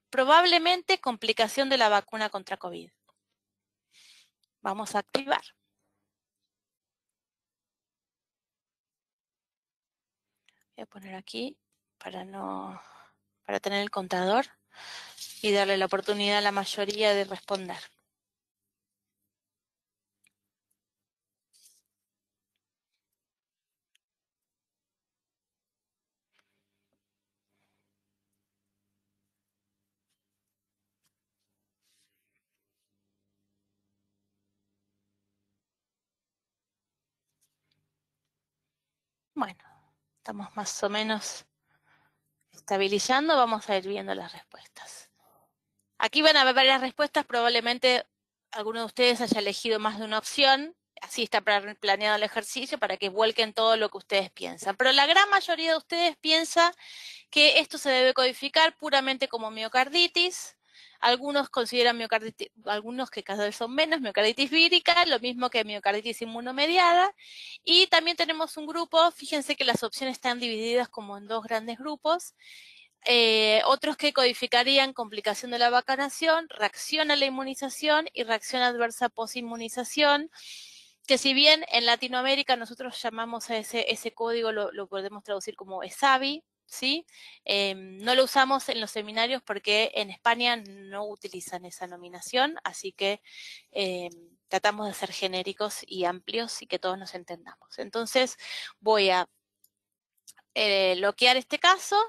probablemente complicación de la vacuna contra COVID. Vamos a activar. Voy a poner aquí para tener el contador y darle la oportunidad a la mayoría de responder. Bueno, estamos más o menos estabilizando, vamos a ir viendo las respuestas. Aquí van a ver varias respuestas, probablemente alguno de ustedes haya elegido más de una opción, así está planeado el ejercicio para que vuelquen todo lo que ustedes piensan. Pero la gran mayoría de ustedes piensa que esto se debe codificar puramente como miocarditis. Algunos consideran miocarditis, algunos que cada vez son menos, miocarditis vírica, lo mismo que miocarditis inmunomediada. Y también tenemos un grupo, fíjense que las opciones están divididas como en 2 grandes grupos. Otros que codificarían complicación de la vacunación, reacción a la inmunización y reacción adversa posinmunización, que si bien en Latinoamérica nosotros llamamos a ese código, lo podemos traducir como ESAVI, ¿sí? No lo usamos en los seminarios porque en España no utilizan esa nominación, así que tratamos de ser genéricos y amplios y que todos nos entendamos. Entonces voy a bloquear este caso.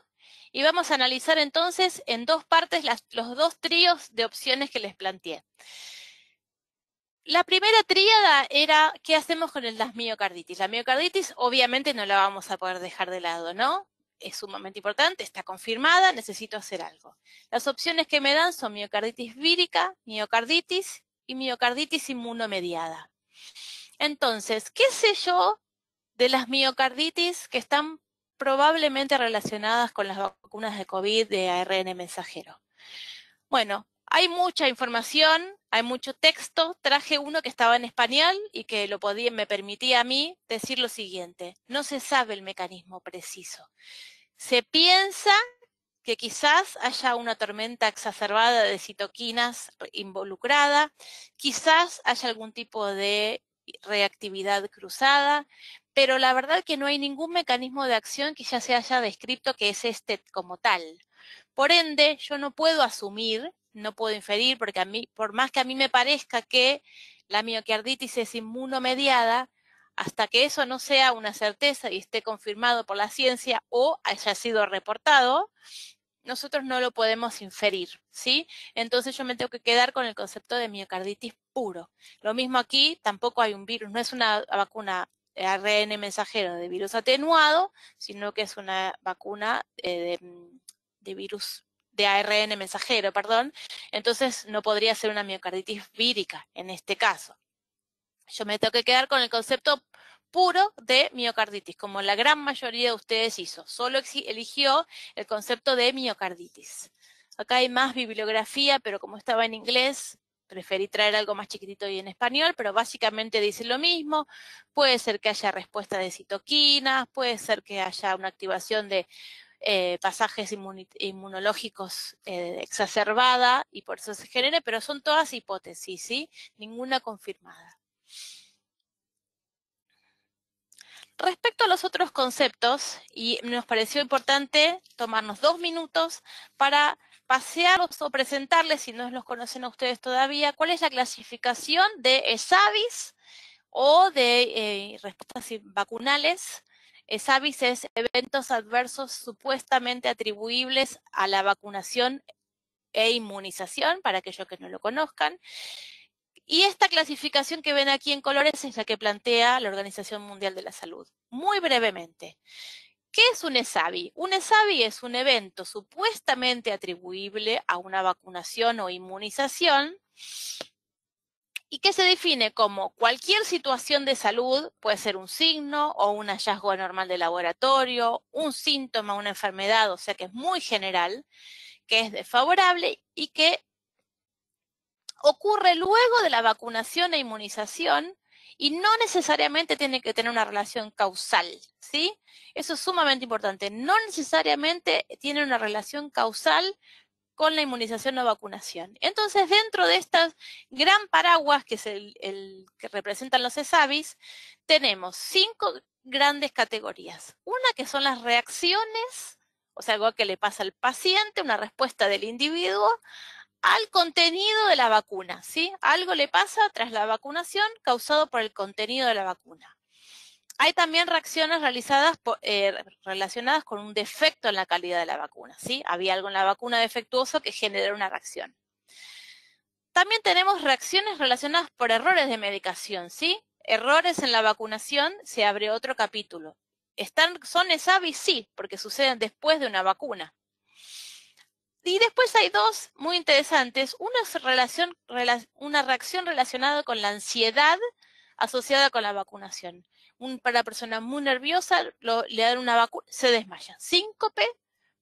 Y vamos a analizar entonces en 2 partes los 2 tríos de opciones que les planteé. La primera tríada era, ¿qué hacemos con las miocarditis? La miocarditis obviamente no la vamos a poder dejar de lado, ¿no? es sumamente importante, está confirmada, necesito hacer algo. Las opciones que me dan son miocarditis vírica, miocarditis y miocarditis inmunomediada. Entonces, ¿qué sé yo de las miocarditis que están probablemente relacionadas con las vacunas de COVID de ARN mensajero? Bueno, hay mucha información, hay mucho texto. Traje uno que estaba en español y que me permitía a mí decir lo siguiente. No se sabe el mecanismo preciso. Se piensa que quizás haya una tormenta exacerbada de citoquinas involucrada, quizás haya algún tipo de reactividad cruzada, pero la verdad que no hay ningún mecanismo de acción que ya se haya descrito que es este como tal. Por ende, yo no puedo asumir, no puedo inferir, porque por más que a mí me parezca que la miocarditis es inmunomediada, hasta que eso no sea una certeza y esté confirmado por la ciencia o haya sido reportado, nosotros no lo podemos inferir, ¿sí? Entonces yo me tengo que quedar con el concepto de miocarditis puro. Lo mismo aquí, tampoco hay un virus, no es una vacuna ARN mensajero de virus atenuado, sino que es una vacuna de virus de ARN mensajero, perdón. Entonces no podría ser una miocarditis vírica en este caso. Yo me tengo que quedar con el concepto puro de miocarditis, como la gran mayoría de ustedes hizo. Solo eligió el concepto de miocarditis. Acá hay más bibliografía, pero como estaba en inglés, preferí traer algo más chiquitito y en español, pero básicamente dice lo mismo. Puede ser que haya respuesta de citoquinas, puede ser que haya una activación de pasajes inmunológicos exacerbada y por eso se genere, pero son todas hipótesis, ¿sí? Ninguna confirmada. Respecto a los otros conceptos, y nos pareció importante tomarnos 2 minutos para pasearlos o presentarles, si no los conocen a ustedes todavía, cuál es la clasificación de ESAVIS o de respuestas vacunales. ESAVIS es eventos adversos supuestamente atribuibles a la vacunación e inmunización, para aquellos que no lo conozcan. Y esta clasificación que ven aquí en colores es la que plantea la Organización Mundial de la Salud. Muy brevemente, ¿qué es un ESAVI? Un ESAVI es un evento supuestamente atribuible a una vacunación o inmunización y que se define como cualquier situación de salud, puede ser un signo o un hallazgo anormal de laboratorio, un síntoma, una enfermedad, o sea que es muy general, que es desfavorable y que ocurre luego de la vacunación e inmunización y no necesariamente tiene que tener una relación causal, ¿sí? Eso es sumamente importante. No necesariamente tiene una relación causal con la inmunización o vacunación. Entonces, dentro de estas gran paraguas, que es el que representan los ESAVIS, tenemos 5 grandes categorías. Una que son las reacciones, o sea, algo que le pasa al paciente, una respuesta del individuo al contenido de la vacuna, ¿sí? Algo le pasa tras la vacunación causado por el contenido de la vacuna. Hay también reacciones relacionadas con un defecto en la calidad de la vacuna, ¿sí? Había algo en la vacuna defectuoso que generó una reacción. También tenemos reacciones relacionadas por errores de medicación, ¿sí? Errores en la vacunación, se abre otro capítulo. ¿Son ESAVIS? Sí, porque suceden después de una vacuna. Y después hay 2 muy interesantes. Una es una reacción relacionada con la ansiedad asociada con la vacunación. Para la persona muy nerviosa le dan una vacuna, se desmaya. Síncope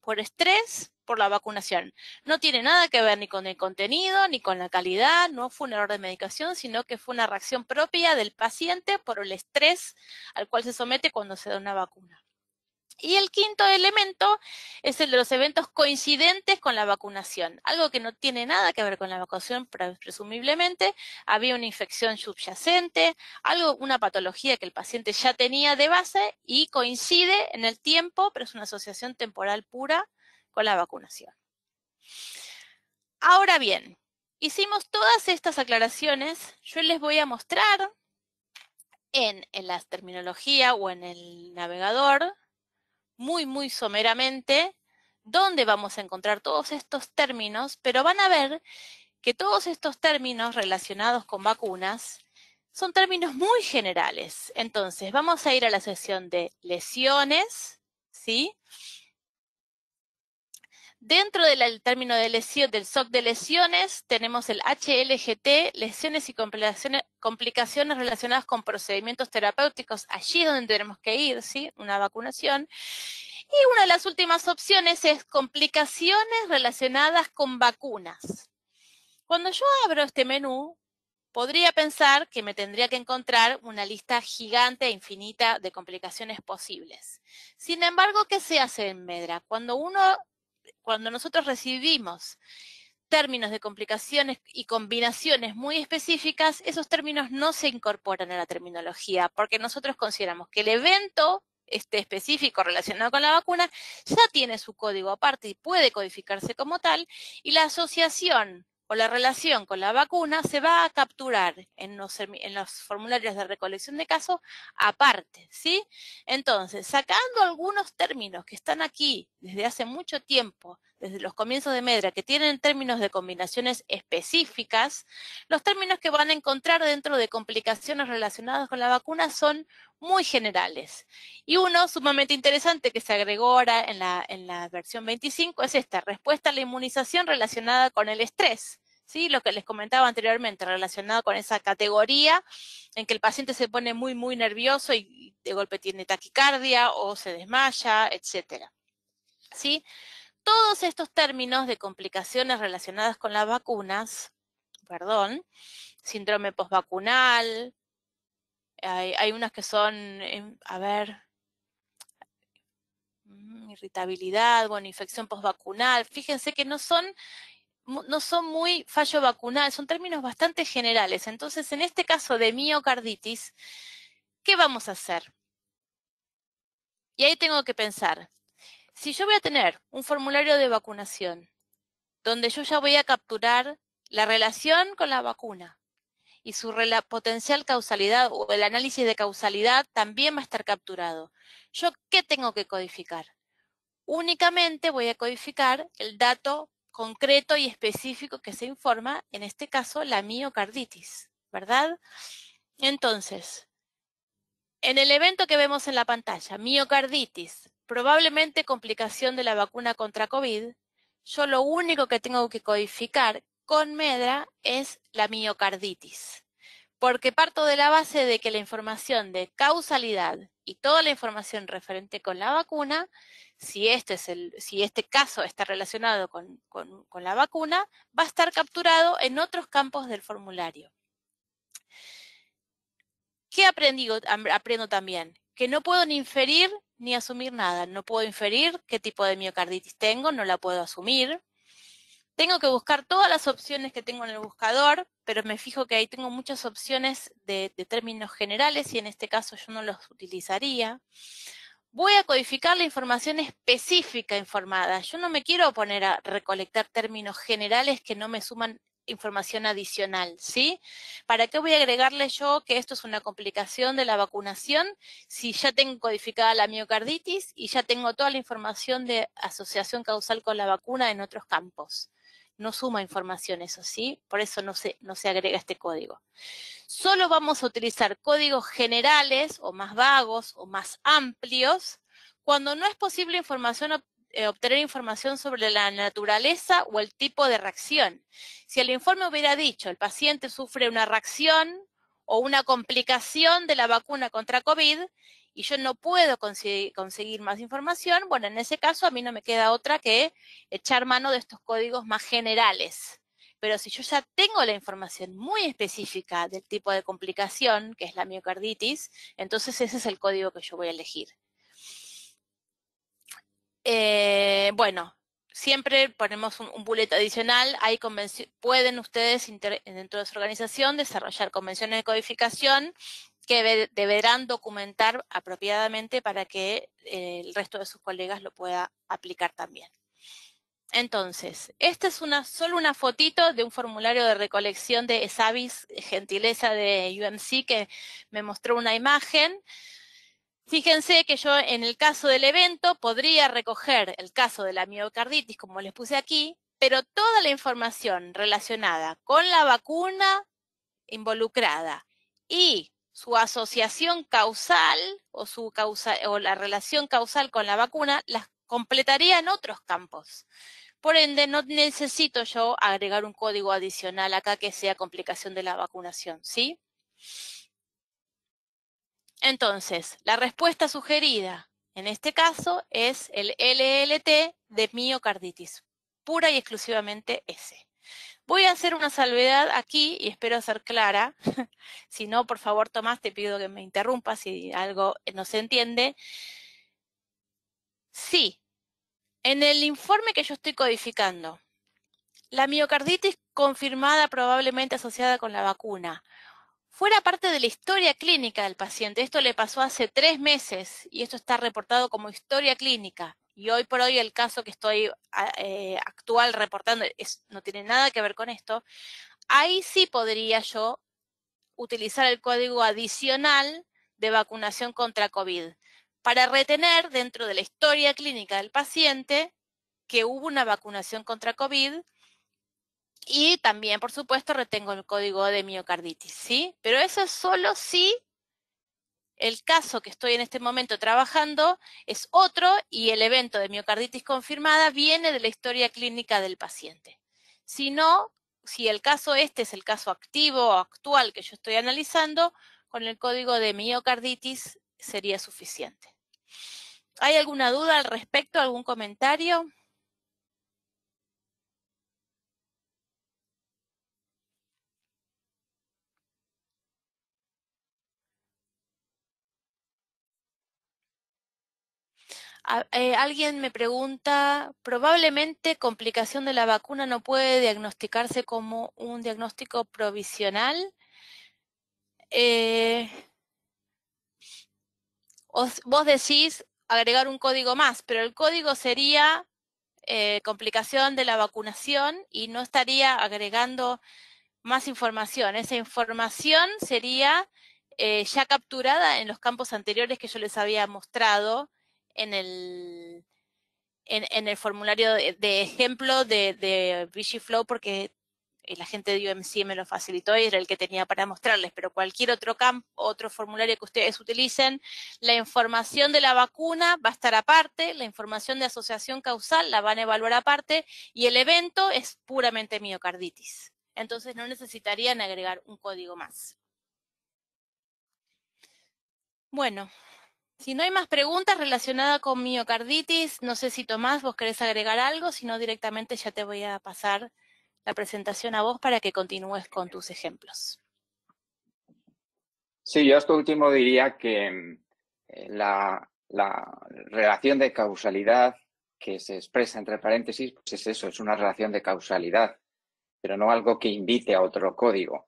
por estrés por la vacunación. No tiene nada que ver ni con el contenido, ni con la calidad, no fue un error de medicación, sino que fue una reacción propia del paciente por el estrés al cual se somete cuando se da una vacuna. Y el quinto elemento es el de los eventos coincidentes con la vacunación, algo que no tiene nada que ver con la vacunación, presumiblemente, había una infección subyacente, una patología que el paciente ya tenía de base y coincide en el tiempo, pero es una asociación temporal pura con la vacunación. Ahora bien, hicimos todas estas aclaraciones, yo les voy a mostrar en la terminología o en el navegador, muy someramente, dónde vamos a encontrar todos estos términos, pero van a ver que todos estos términos relacionados con vacunas son términos muy generales. Entonces, vamos a ir a la sección de lesiones, ¿sí? Dentro del término de lesión, del SOC de lesiones, tenemos el HLGT, lesiones y complicaciones relacionadas con procedimientos terapéuticos. Allí es donde tenemos que ir, ¿sí? Una vacunación. Y una de las últimas opciones es complicaciones relacionadas con vacunas. Cuando yo abro este menú, podría pensar que me tendría que encontrar una lista gigante e infinita de complicaciones posibles. Sin embargo, ¿qué se hace en Medra? Cuando nosotros recibimos términos de complicaciones y combinaciones muy específicas, esos términos no se incorporan a la terminología, porque nosotros consideramos que el evento específico relacionado con la vacuna ya tiene su código aparte y puede codificarse como tal, y la asociación o la relación con la vacuna se va a capturar en los formularios de recolección de casos aparte, ¿sí? Entonces, sacando algunos términos que están aquí desde hace mucho tiempo, desde los comienzos de Medra, que tienen términos de combinaciones específicas, los términos que van a encontrar dentro de complicaciones relacionadas con la vacuna son muy generales. Y uno sumamente interesante que se agregó ahora en la versión 25 es esta, respuesta a la inmunización relacionada con el estrés. ¿Sí? Lo que les comentaba anteriormente, relacionado con esa categoría en que el paciente se pone muy, muy nervioso y de golpe tiene taquicardia o se desmaya, etcétera. ¿Sí? Todos estos términos de complicaciones relacionadas con las vacunas, síndrome postvacunal, hay unas que son, irritabilidad, bueno, infección postvacunal. Fíjense que no son muy fallo vacunal, son términos bastante generales. Entonces, en este caso de miocarditis, ¿qué vamos a hacer? Y ahí tengo que pensar, si yo voy a tener un formulario de vacunación, donde yo ya voy a capturar la relación con la vacuna y su potencial causalidad o el análisis de causalidad también va a estar capturado. ¿Yo qué tengo que codificar? Únicamente voy a codificar el dato concreto y específico que se informa, en este caso la miocarditis, ¿verdad? Entonces, en el evento que vemos en la pantalla, miocarditis, probablemente complicación de la vacuna contra COVID, yo lo único que tengo que codificar con Medra es la miocarditis, porque parto de la base de que la información de causalidad y toda la información referente con la vacuna, si este caso está relacionado con la vacuna, va a estar capturado en otros campos del formulario. ¿Qué aprendo también? Que no puedo ni inferir ni asumir nada. No puedo inferir qué tipo de miocarditis tengo, no la puedo asumir. Tengo que buscar todas las opciones que tengo en el buscador, pero me fijo que ahí tengo muchas opciones de términos generales y en este caso yo no los utilizaría. Voy a codificar la información específica informada. Yo no me quiero poner a recolectar términos generales que no me suman información adicional, ¿sí? ¿Para qué voy a agregarle yo que esto es una complicación de la vacunación si ya tengo codificada la miocarditis y ya tengo toda la información de asociación causal con la vacuna en otros campos? No suma información eso, ¿sí? Por eso no se agrega este código. Solo vamos a utilizar códigos generales o más vagos o más amplios cuando no es posible obtener información sobre la naturaleza o el tipo de reacción. Si el informe hubiera dicho el paciente sufre una reacción o una complicación de la vacuna contra COVID y yo no puedo conseguir más información, bueno, en ese caso a mí no me queda otra que echar mano de estos códigos más generales. Pero si yo ya tengo la información muy específica del tipo de complicación, que es la miocarditis, entonces ese es el código que yo voy a elegir. Bueno, siempre ponemos un bullet adicional. Pueden ustedes, dentro de su organización, desarrollar convenciones de codificación que deberán documentar apropiadamente para que el resto de sus colegas lo pueda aplicar también. Entonces, esta es solo una fotito de un formulario de recolección de ESAVIS, gentileza de UMC, que me mostró una imagen. Fíjense que yo en el caso del evento podría recoger el caso de la miocarditis, como les puse aquí, pero toda la información relacionada con la vacuna involucrada y su asociación causal o la relación causal con la vacuna las completaría en otros campos. Por ende, no necesito yo agregar un código adicional acá que sea complicación de la vacunación, ¿sí? Entonces, la respuesta sugerida en este caso es el LLT de miocarditis, pura y exclusivamente ese. Voy a hacer una salvedad aquí y espero ser clara. Si no, por favor, Tomás, te pido que me interrumpas si algo no se entiende. Sí, en el informe que yo estoy codificando, la miocarditis confirmada probablemente asociada con la vacuna fuera parte de la historia clínica del paciente. Esto le pasó hace 3 meses y esto está reportado como historia clínica. Y hoy por hoy el caso que estoy actual reportando no tiene nada que ver con esto. Ahí sí podría yo utilizar el código adicional de vacunación contra COVID para retener dentro de la historia clínica del paciente que hubo una vacunación contra COVID. Y también, por supuesto, retengo el código de miocarditis, ¿sí? Pero eso es solo si el caso que estoy en este momento trabajando es otro y el evento de miocarditis confirmada viene de la historia clínica del paciente. Si no, si el caso este es el caso activo o actual que yo estoy analizando, con el código de miocarditis sería suficiente. ¿Hay alguna duda al respecto? ¿Algún comentario? Alguien me pregunta, probablemente complicación de la vacuna no puede diagnosticarse como un diagnóstico provisional. Vos decís agregar un código más, pero el código sería complicación de la vacunación y no estaría agregando más información. Esa información sería ya capturada en los campos anteriores que yo les había mostrado en el formulario de ejemplo de Vigiflow, porque la gente de UMC me lo facilitó y era el que tenía para mostrarles, pero cualquier otro formulario que ustedes utilicen, la información de la vacuna va a estar aparte, la información de asociación causal la van a evaluar aparte y el evento es puramente miocarditis. Entonces no necesitarían agregar un código más. Bueno, si no hay más preguntas relacionadas con miocarditis, no sé si Tomás, vos querés agregar algo, si no directamente ya te voy a pasar la presentación a vos para que continúes con tus ejemplos.
Sí, yo esto último diría que la relación de causalidad que se expresa entre paréntesis, pues es eso, es una relación de causalidad, pero no algo que invite a otro código.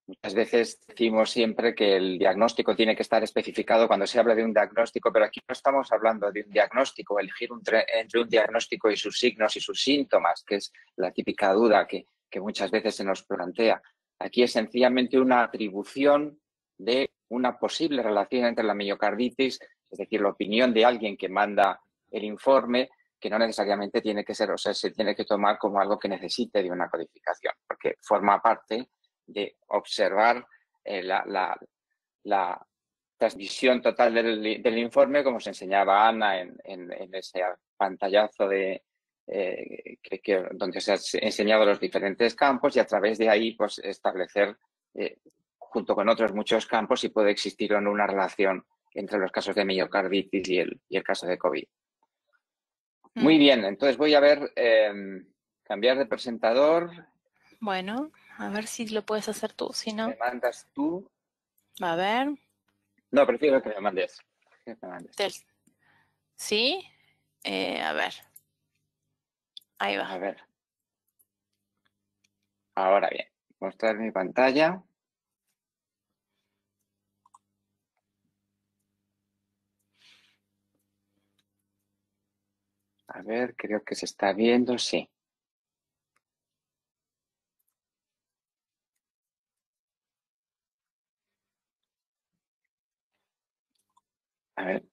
Muchas veces decimos siempre que el diagnóstico tiene que estar especificado cuando se habla de un diagnóstico, pero aquí no estamos hablando de un diagnóstico, elegir entre un diagnóstico y sus signos y sus síntomas, que es la típica duda que muchas veces se nos plantea. Aquí es sencillamente una atribución de una posible relación entre la miocarditis, es decir, la opinión de alguien que manda el informe, que no necesariamente tiene que ser, o sea, se tiene que tomar como algo que necesite de una codificación, porque forma parte de observar la transmisión total del informe, como se enseñaba Ana en ese pantallazo donde se han enseñado los diferentes campos y a través de ahí pues, establecer, junto con otros muchos campos, si puede existir o no una relación entre los casos de miocarditis y el caso de COVID. Muy bien, entonces voy a ver, cambiar de presentador.
Bueno, a ver si lo puedes hacer tú, si no.
¿Me mandas tú?
A ver.
No, prefiero que me mandes.
¿Sí? A ver. Ahí va.
A ver. Ahora bien, mostrar mi pantalla. A ver, creo que se está viendo, sí. A ver.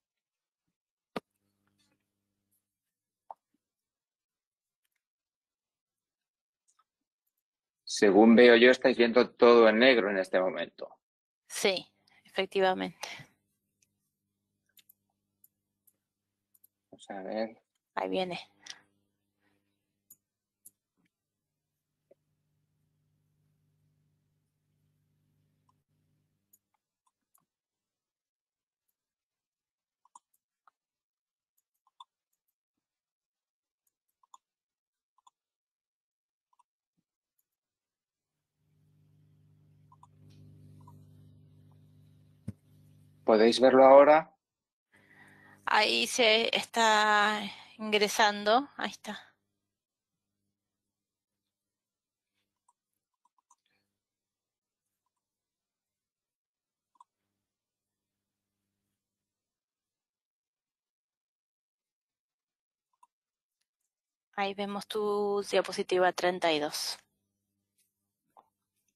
Según veo yo, estáis viendo todo en negro en este momento.
Sí, efectivamente.
Vamos a ver.
Ahí viene.
¿Podéis verlo ahora?
Ahí se está ingresando. Ahí está. Ahí vemos tu diapositiva 32.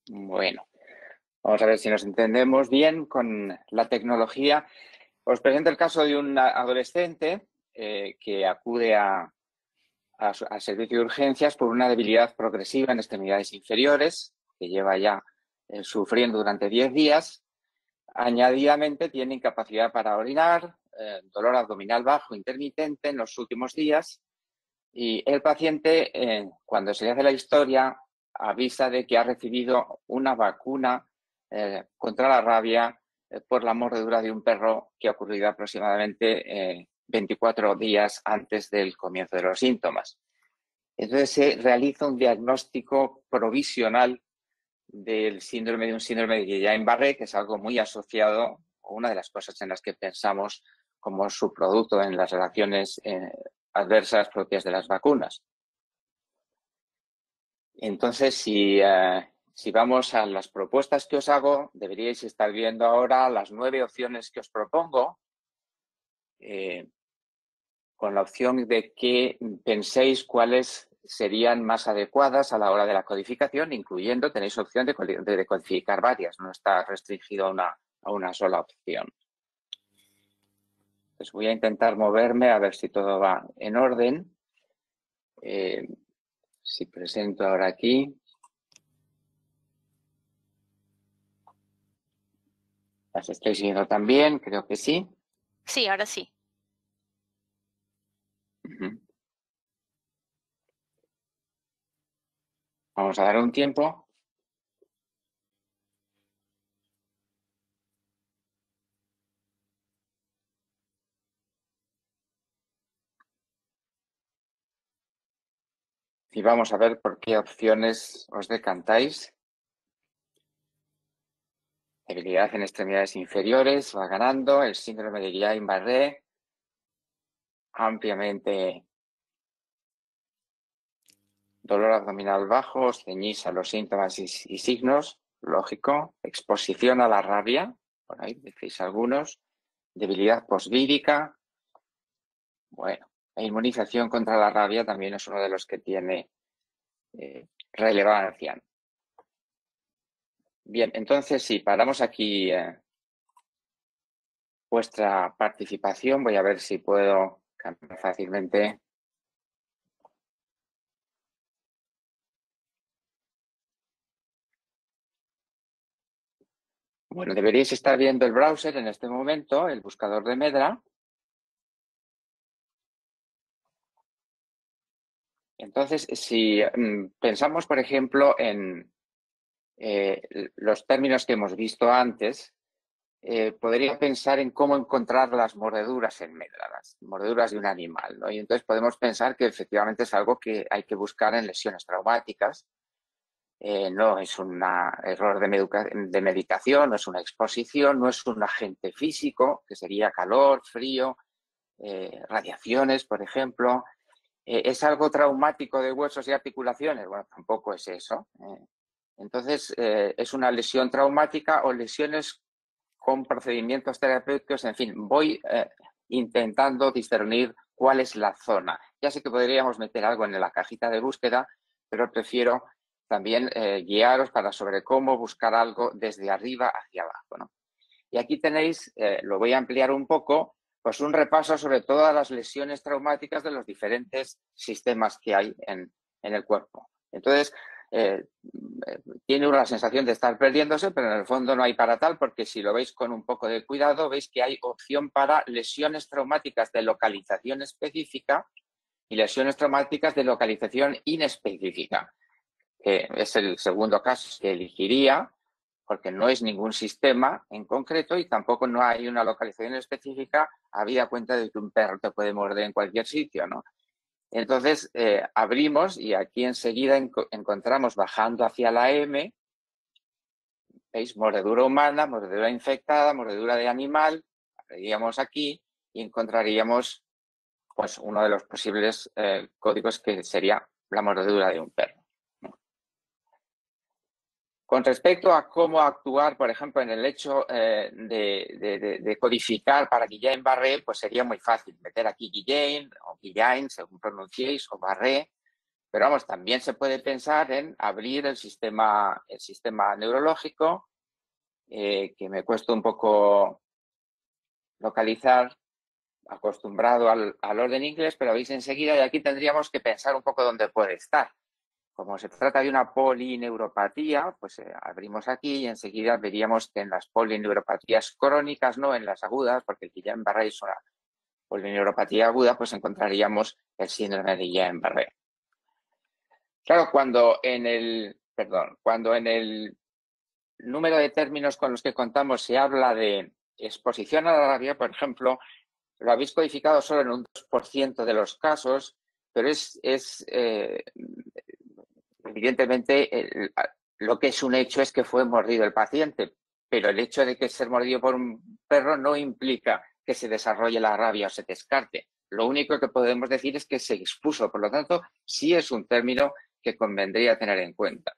Bueno, vamos a ver si nos entendemos bien con la tecnología. Os presento el caso de un adolescente que acude a servicio de urgencias por una debilidad progresiva en extremidades inferiores, que lleva ya sufriendo durante 10 días. Añadidamente tiene incapacidad para orinar, dolor abdominal bajo intermitente en los últimos días, y el paciente, cuando se le hace la historia, avisa de que ha recibido una vacuna contra la rabia por la mordedura de un perro que ha ocurrido aproximadamente 24 días antes del comienzo de los síntomas. Entonces se realiza un diagnóstico provisional de un síndrome de Guillain-Barré, que es algo muy asociado, o una de las cosas en las que pensamos como subproducto en las relaciones adversas propias de las vacunas. Entonces, si vamos a las propuestas que os hago, deberíais estar viendo ahora las 9 opciones que os propongo, con la opción de que penséis cuáles serían más adecuadas a la hora de la codificación, incluyendo, tenéis opción de codificar varias, no está restringido a una sola opción. Pues voy a intentar moverme a ver si todo va en orden. Si presento ahora aquí. ¿Las estáis viendo también? Creo que sí.
Sí, ahora sí.
Vamos a dar un tiempo. Y vamos a ver por qué opciones os decantáis. Debilidad en extremidades inferiores va ganando. El síndrome de Guillain-Barré, ampliamente. Dolor abdominal bajo, os ceñís a los síntomas y signos, lógico. Exposición a la rabia, por ahí decís algunos. Debilidad posvírica. Bueno, la inmunización contra la rabia también es uno de los que tiene relevancia. Bien, entonces si paramos aquí vuestra participación, voy a ver si puedo cambiar fácilmente. Bueno, deberíais estar viendo el browser en este momento, el buscador de Medra. Entonces, si pensamos, por ejemplo, en los términos que hemos visto antes, podría pensar en cómo encontrar las mordeduras en Medra, las mordeduras de un animal, ¿no? Y entonces podemos pensar que efectivamente es algo que hay que buscar en lesiones traumáticas. No es un error de medicación, no es una exposición, no es un agente físico, que sería calor, frío, radiaciones, por ejemplo. ¿Es algo traumático de huesos y articulaciones? Bueno, tampoco es eso. Entonces, es una lesión traumática o lesiones con procedimientos terapéuticos. En fin, voy intentando discernir cuál es la zona. Ya sé que podríamos meter algo en la cajita de búsqueda, pero prefiero también guiaros sobre cómo buscar algo desde arriba hacia abajo, ¿no? Y aquí tenéis, lo voy a ampliar un poco, pues un repaso sobre todas las lesiones traumáticas de los diferentes sistemas que hay en el cuerpo. Entonces, tiene una sensación de estar perdiéndose, pero en el fondo no hay para tal, porque si lo veis con un poco de cuidado, veis que hay opción para lesiones traumáticas de localización específica y lesiones traumáticas de localización inespecífica. Es el segundo caso que elegiría, porque no es ningún sistema en concreto y tampoco no hay una localización específica, habida cuenta de que un perro te puede morder en cualquier sitio, ¿no? Entonces, abrimos y aquí enseguida encontramos, bajando hacia la M, ¿Veis? Mordedura humana, mordedura infectada, mordedura de animal. Abriríamos aquí y encontraríamos pues, uno de los posibles códigos que sería la mordedura de un perro. Con respecto a cómo actuar, por ejemplo, en el hecho de codificar para Guillain-Barré, pues sería muy fácil meter aquí Guillain o Guillain, según pronunciéis, o Barré. Pero vamos, también se puede pensar en abrir el sistema neurológico, que me cuesta un poco localizar, acostumbrado al orden inglés, pero veis enseguida, y aquí tendríamos que pensar un poco dónde puede estar. Como se trata de una polineuropatía, pues abrimos aquí y enseguida veríamos que en las polineuropatías crónicas, no en las agudas, porque el Guillain-Barré es una polineuropatía aguda, pues encontraríamos el síndrome de Guillain-Barré. Claro, cuando en el número de términos con los que contamos se habla de exposición a la rabia, por ejemplo, lo habéis codificado solo en un 2% de los casos, pero evidentemente lo que es un hecho es que fue mordido el paciente, pero el hecho de que ser mordido por un perro no implica que se desarrolle la rabia o se descarte. Lo único que podemos decir es que se expuso, por lo tanto, sí es un término que convendría tener en cuenta.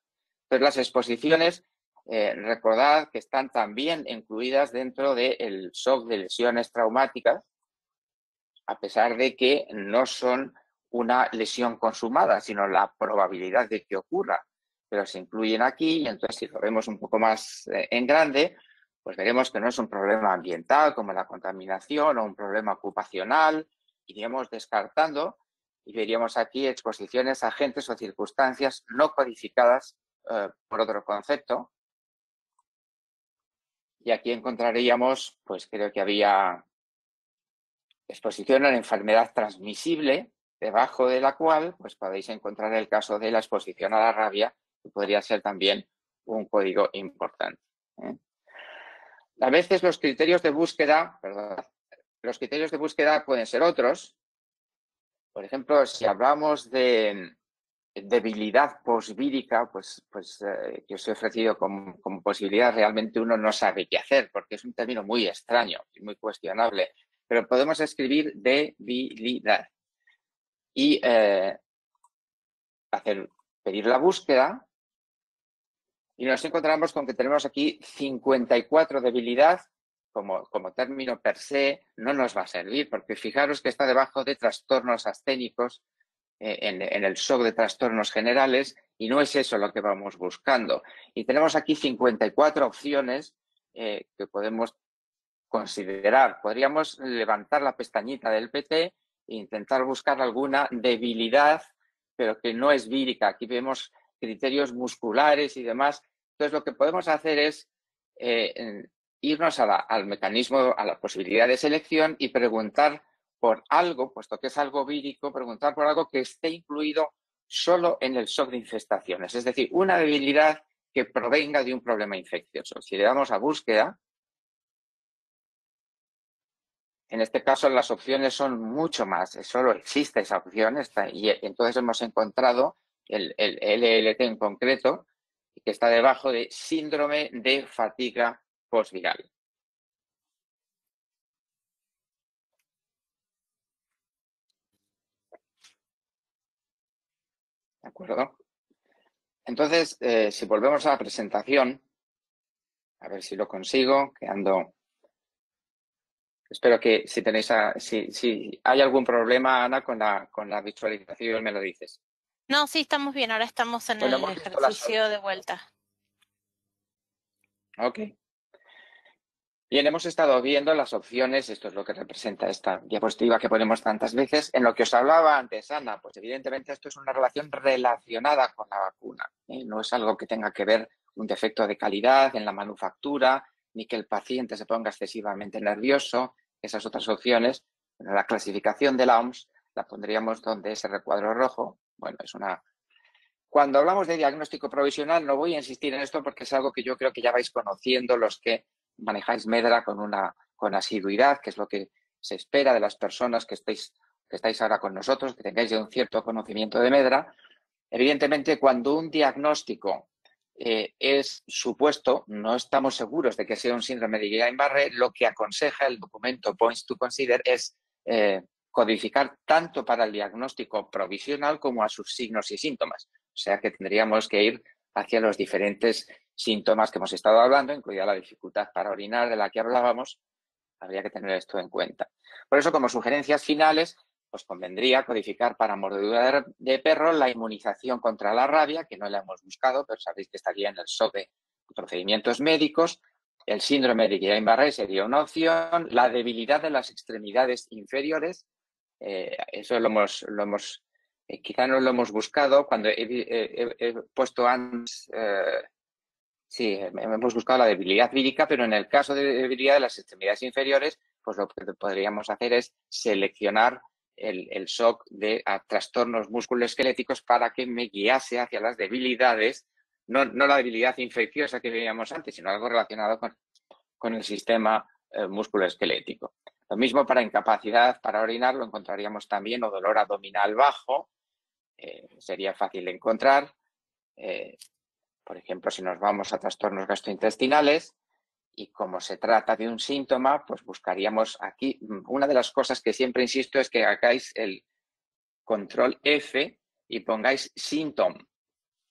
Entonces, las exposiciones, recordad que están también incluidas dentro del shock de lesiones traumáticas, a pesar de que no son una lesión consumada, sino la probabilidad de que ocurra. Pero se incluyen aquí y entonces si lo vemos un poco más en grande, pues veremos que no es un problema ambiental como la contaminación o un problema ocupacional, iríamos descartando y veríamos aquí exposiciones a agentes o circunstancias no codificadas por otro concepto. Y aquí encontraríamos, pues creo que había exposición a la enfermedad transmisible, debajo de la cual pues podéis encontrar el caso de la exposición a la rabia, que podría ser también un código importante. A veces los criterios de búsqueda, pueden ser otros. Por ejemplo, si hablamos de debilidad posvírica, pues que os he ofrecido como posibilidad, realmente uno no sabe qué hacer, porque es un término muy extraño y muy cuestionable. Pero podemos escribir debilidad y pedir la búsqueda y nos encontramos con que tenemos aquí 54 debilidad como término per se no nos va a servir, porque fijaros que está debajo de trastornos ascénicos en el shock de trastornos generales y no es eso lo que vamos buscando. Y tenemos aquí 54 opciones que podemos considerar. Podríamos levantar la pestañita del PT e intentar buscar alguna debilidad, pero que no es vírica. Aquí vemos criterios musculares y demás. Entonces, lo que podemos hacer es irnos al mecanismo, a la posibilidad de selección y preguntar por algo, puesto que es algo vírico, preguntar por algo que esté incluido solo en el shock de infestaciones. Es decir, una debilidad que provenga de un problema infeccioso. Si le damos a búsqueda, en este caso las opciones son mucho más, solo existe esa opción y entonces hemos encontrado el LLT en concreto, que está debajo de síndrome de fatiga postviral. ¿De acuerdo? Entonces, si volvemos a la presentación, a ver si lo consigo, que ando... Espero que si hay algún problema, Ana, con la visualización, me lo dices.
No, sí, estamos bien. Ahora estamos en el ejercicio de vuelta.
Ok. Bien, hemos estado viendo las opciones, esto es lo que representa esta diapositiva que ponemos tantas veces. En lo que os hablaba antes, Ana, pues evidentemente esto es una relación relacionada con la vacuna. No es algo que tenga que ver un defecto de calidad en la manufactura, ni que el paciente se ponga excesivamente nervioso. Esas otras opciones, en la clasificación de la OMS, la pondríamos donde ese recuadro rojo, bueno, es una... Cuando hablamos de diagnóstico provisional, no voy a insistir en esto porque es algo que yo creo que ya vais conociendo los que manejáis Medra con asiduidad, que es lo que se espera de las personas que estáis ahora con nosotros, que tengáis ya un cierto conocimiento de Medra. Evidentemente, cuando un diagnóstico es supuesto, no estamos seguros de que sea un síndrome de Guillain-Barré. Lo que aconseja el documento Points to Consider es codificar tanto para el diagnóstico provisional como a sus signos y síntomas. O sea que tendríamos que ir hacia los diferentes síntomas que hemos estado hablando, incluida la dificultad para orinar de la que hablábamos. Habría que tener esto en cuenta. Por eso, como sugerencias finales, pues convendría codificar para mordedura de perro la inmunización contra la rabia, que no la hemos buscado, pero sabéis que estaría en el SOP de procedimientos médicos. El síndrome de Guillain-Barré sería una opción. La debilidad de las extremidades inferiores, eso lo hemos quizá no lo hemos buscado. Cuando he puesto antes, sí, hemos buscado la debilidad vírica, pero en el caso de debilidad de las extremidades inferiores, pues lo que podríamos hacer es seleccionar el SOC de trastornos musculoesqueléticos para que me guiase hacia las debilidades, no la debilidad infecciosa que veíamos antes, sino algo relacionado con el sistema musculoesquelético. Lo mismo para incapacidad para orinar, lo encontraríamos también, o dolor abdominal bajo, sería fácil de encontrar. Por ejemplo, si nos vamos a trastornos gastrointestinales, y como se trata de un síntoma, pues buscaríamos aquí. Una de las cosas que siempre insisto es que hagáis el control F y pongáis síntoma.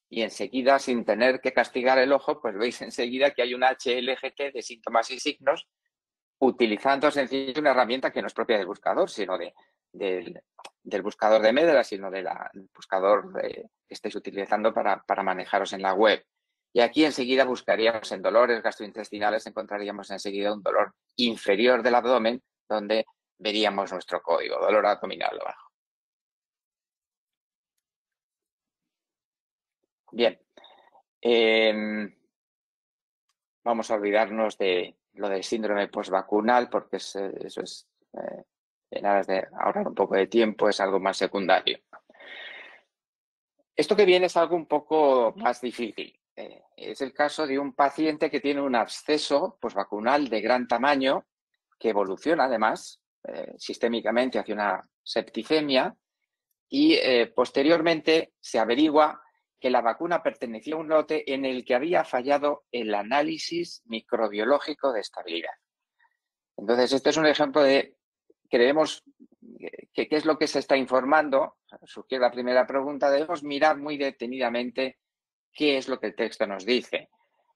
Y enseguida, sin tener que castigar el ojo, pues veis enseguida que hay una HLGT de síntomas y signos, utilizando sencillamente una herramienta que no es propia del buscador, sino del buscador de Medra, sino del buscador que estéis utilizando para manejaros en la web. Y aquí enseguida buscaríamos en dolores gastrointestinales, encontraríamos enseguida un dolor inferior del abdomen, donde veríamos nuestro código, dolor abdominal bajo. Bien. Vamos a olvidarnos de lo del síndrome postvacunal, porque eso es, en aras de ahorrar un poco de tiempo, es algo más secundario. Esto que viene es algo un poco más difícil. Es el caso de un paciente que tiene un absceso postvacunal de gran tamaño, que evoluciona además sistémicamente hacia una septicemia, y posteriormente se averigua que la vacuna pertenecía a un lote en el que había fallado el análisis microbiológico de estabilidad. Entonces, este es un ejemplo de, creemos, ¿qué es lo que se está informando? Surgió la primera pregunta, debemos mirar muy detenidamente qué es lo que el texto nos dice.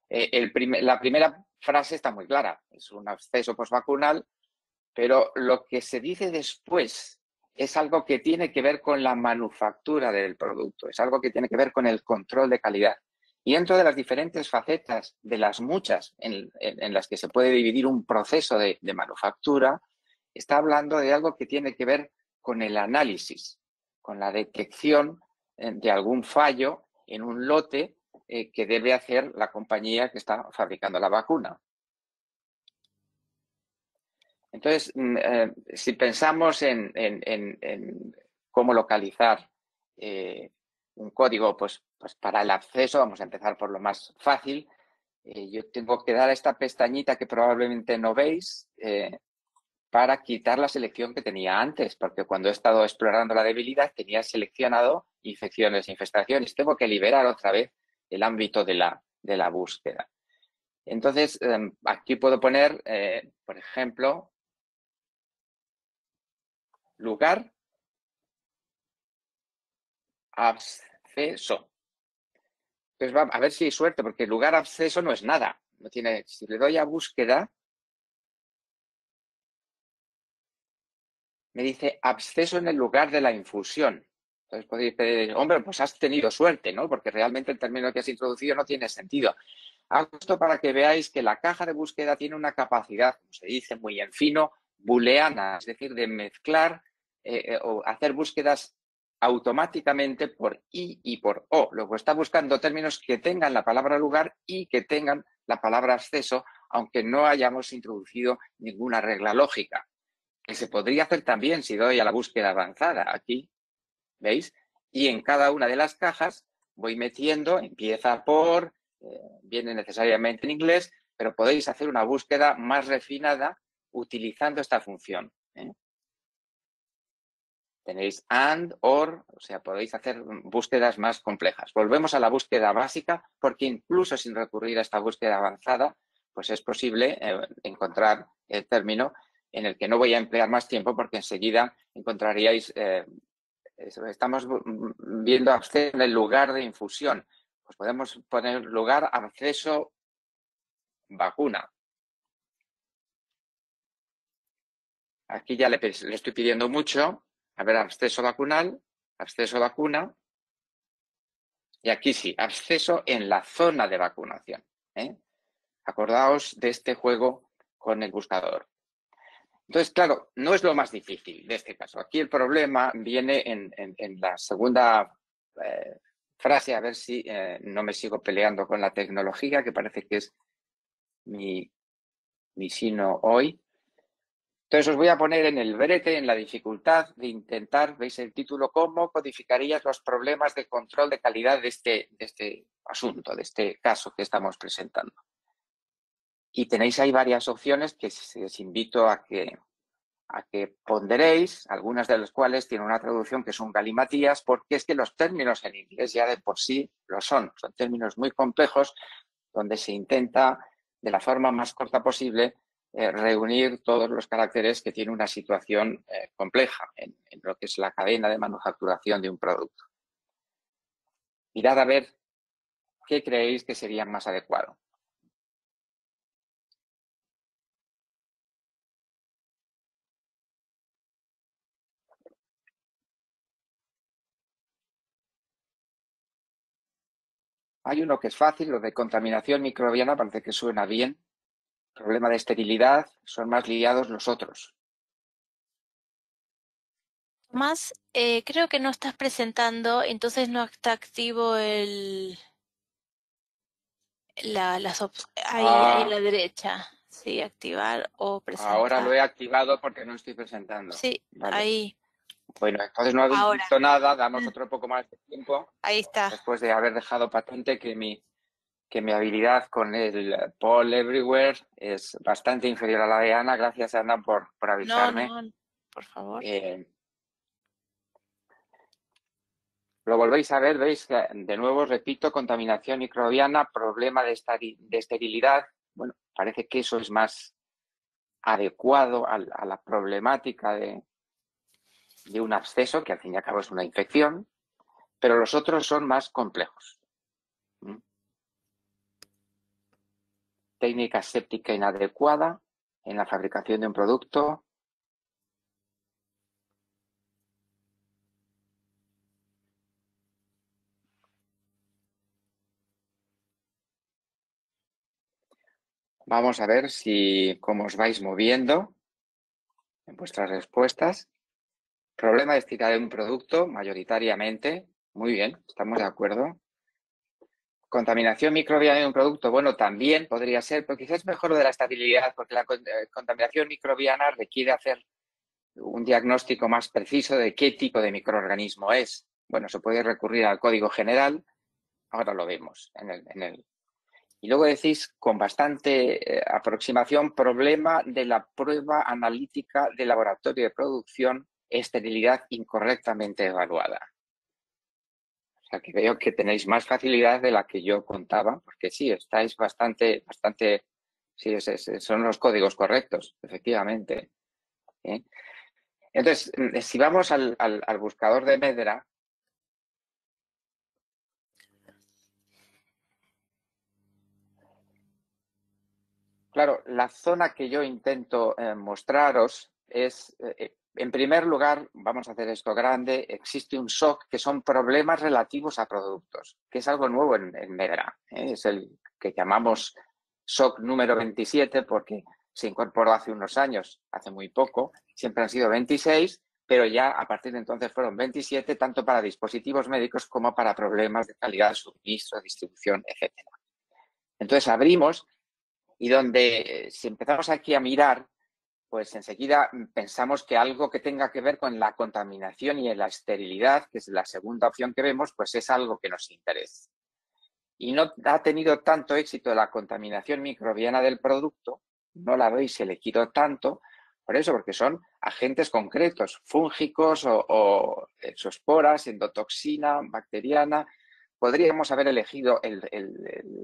La primera frase está muy clara, es un absceso postvacunal, pero lo que se dice después es algo que tiene que ver con la manufactura del producto, es algo que tiene que ver con el control de calidad. Y dentro de las diferentes facetas, de las muchas en las que se puede dividir un proceso de manufactura, está hablando de algo que tiene que ver con el análisis, con la detección de algún fallo en un lote que debe hacer la compañía que está fabricando la vacuna. Entonces, si pensamos en cómo localizar un código, pues para el acceso, vamos a empezar por lo más fácil. Yo tengo que dar a esta pestañita que probablemente no veis para quitar la selección que tenía antes, porque cuando he estado explorando la debilidad tenía seleccionado infecciones e infestaciones. Tengo que liberar otra vez el ámbito de la búsqueda. Entonces, aquí puedo poner, por ejemplo, lugar absceso. Entonces, a ver si hay suerte, porque lugar absceso no es nada. No tiene, si le doy a búsqueda, me dice absceso en el lugar de la infusión. Entonces podéis pedir, hombre, pues has tenido suerte, ¿no? Porque realmente el término que has introducido no tiene sentido. Hago esto para que veáis que la caja de búsqueda tiene una capacidad, como se dice muy en fino, booleana, es decir, de mezclar o hacer búsquedas automáticamente por I y por O. Luego está buscando términos que tengan la palabra lugar y que tengan la palabra acceso, aunque no hayamos introducido ninguna regla lógica. Que se podría hacer también si doy a la búsqueda avanzada aquí, ¿veis? Y en cada una de las cajas voy metiendo, empieza por, viene necesariamente en inglés, pero podéis hacer una búsqueda más refinada utilizando esta función. Tenéis and, or, o sea, podéis hacer búsquedas más complejas. Volvemos a la búsqueda básica, porque incluso sin recurrir a esta búsqueda avanzada, pues es posible encontrar el término en el que no voy a emplear más tiempo, porque enseguida encontraríais, estamos viendo acceso en el lugar de infusión. Pues podemos poner lugar acceso vacuna. Aquí ya le estoy pidiendo mucho. A ver, acceso vacunal, acceso vacuna. Y aquí sí, acceso en la zona de vacunación. Acordaos de este juego con el buscador. Entonces, claro, no es lo más difícil de este caso. Aquí el problema viene en la segunda frase, a ver si no me sigo peleando con la tecnología, que parece que es mi sino hoy. Entonces os voy a poner en el brete, en la dificultad de intentar, veis el título, cómo codificarías los problemas de control de calidad de este asunto, de este caso que estamos presentando. Y tenéis ahí varias opciones que os invito a que ponderéis, algunas de las cuales tienen una traducción que es un galimatías, porque es que los términos en inglés ya de por sí lo son. Son términos muy complejos donde se intenta, de la forma más corta posible, reunir todos los caracteres que tiene una situación compleja en lo que es la cadena de manufacturación de un producto. Mirad a ver qué creéis que sería más adecuado. Hay uno que es fácil, lo de contaminación microbiana, parece que suena bien. Problema de esterilidad, son más liados los otros.
Tomás, creo que no estás presentando, entonces no está activo ahí a la derecha. Sí, activar o presentar.
Ahora lo he activado porque no estoy presentando.
Sí,
vale.
ahí.
Bueno, entonces no habéis visto nada, damos otro poco más de tiempo.
Ahí está.
Después de haber dejado patente que mi habilidad con el Poll Everywhere es bastante inferior a la de Ana. Gracias, Ana, por avisarme.
No, por favor.
Lo volvéis a ver, veis que de nuevo, repito, contaminación microbiana, problema de esterilidad. Bueno, parece que eso es más adecuado a la problemática de un absceso, que al fin y al cabo es una infección, pero los otros son más complejos. Técnica séptica inadecuada en la fabricación de un producto. Vamos a ver cómo os vais moviendo en vuestras respuestas. Problema de estirar un producto, mayoritariamente. Muy bien, estamos de acuerdo. Contaminación microbiana de un producto, bueno, también podría ser, pero quizás es mejor lo de la estabilidad, porque la contaminación microbiana requiere hacer un diagnóstico más preciso de qué tipo de microorganismo es. Bueno, se puede recurrir al código general, ahora lo vemos Y luego decís, con bastante aproximación, problema de la prueba analítica de laboratorio de producción, esterilidad incorrectamente evaluada. O sea, que veo que tenéis más facilidad de la que yo contaba, porque sí, estáis bastante, sí, son los códigos correctos, efectivamente. Entonces, si vamos al buscador de Medera, claro, la zona que yo intento mostraros es, en primer lugar, vamos a hacer esto grande, existe un SOC que son problemas relativos a productos, que es algo nuevo en Medera. Es el que llamamos SOC número 27 porque se incorporó hace unos años, hace muy poco, siempre han sido 26, pero ya a partir de entonces fueron 27, tanto para dispositivos médicos como para problemas de calidad, suministro, distribución, etc. Entonces abrimos y donde si empezamos aquí a mirar, pues enseguida pensamos que algo que tenga que ver con la contaminación y la esterilidad, que es la segunda opción que vemos, pues es algo que nos interesa. Y no ha tenido tanto éxito la contaminación microbiana del producto, no la habéis elegido tanto, Por eso, porque son agentes concretos, fúngicos o exosporas, endotoxina, bacteriana. Podríamos haber elegido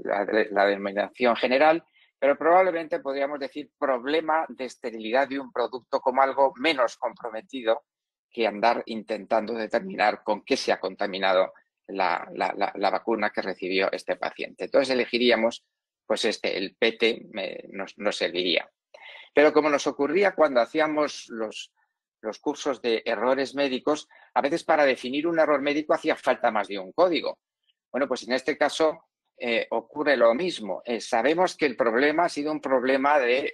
la denominación general, pero probablemente podríamos decir problema de esterilidad de un producto como algo menos comprometido que andar intentando determinar con qué se ha contaminado la vacuna que recibió este paciente. Entonces elegiríamos, pues el PT nos serviría. Pero como nos ocurría cuando hacíamos los cursos de errores médicos, a veces para definir un error médico hacía falta más de un código. Bueno, pues en este caso ocurre lo mismo. Sabemos que el problema ha sido un problema de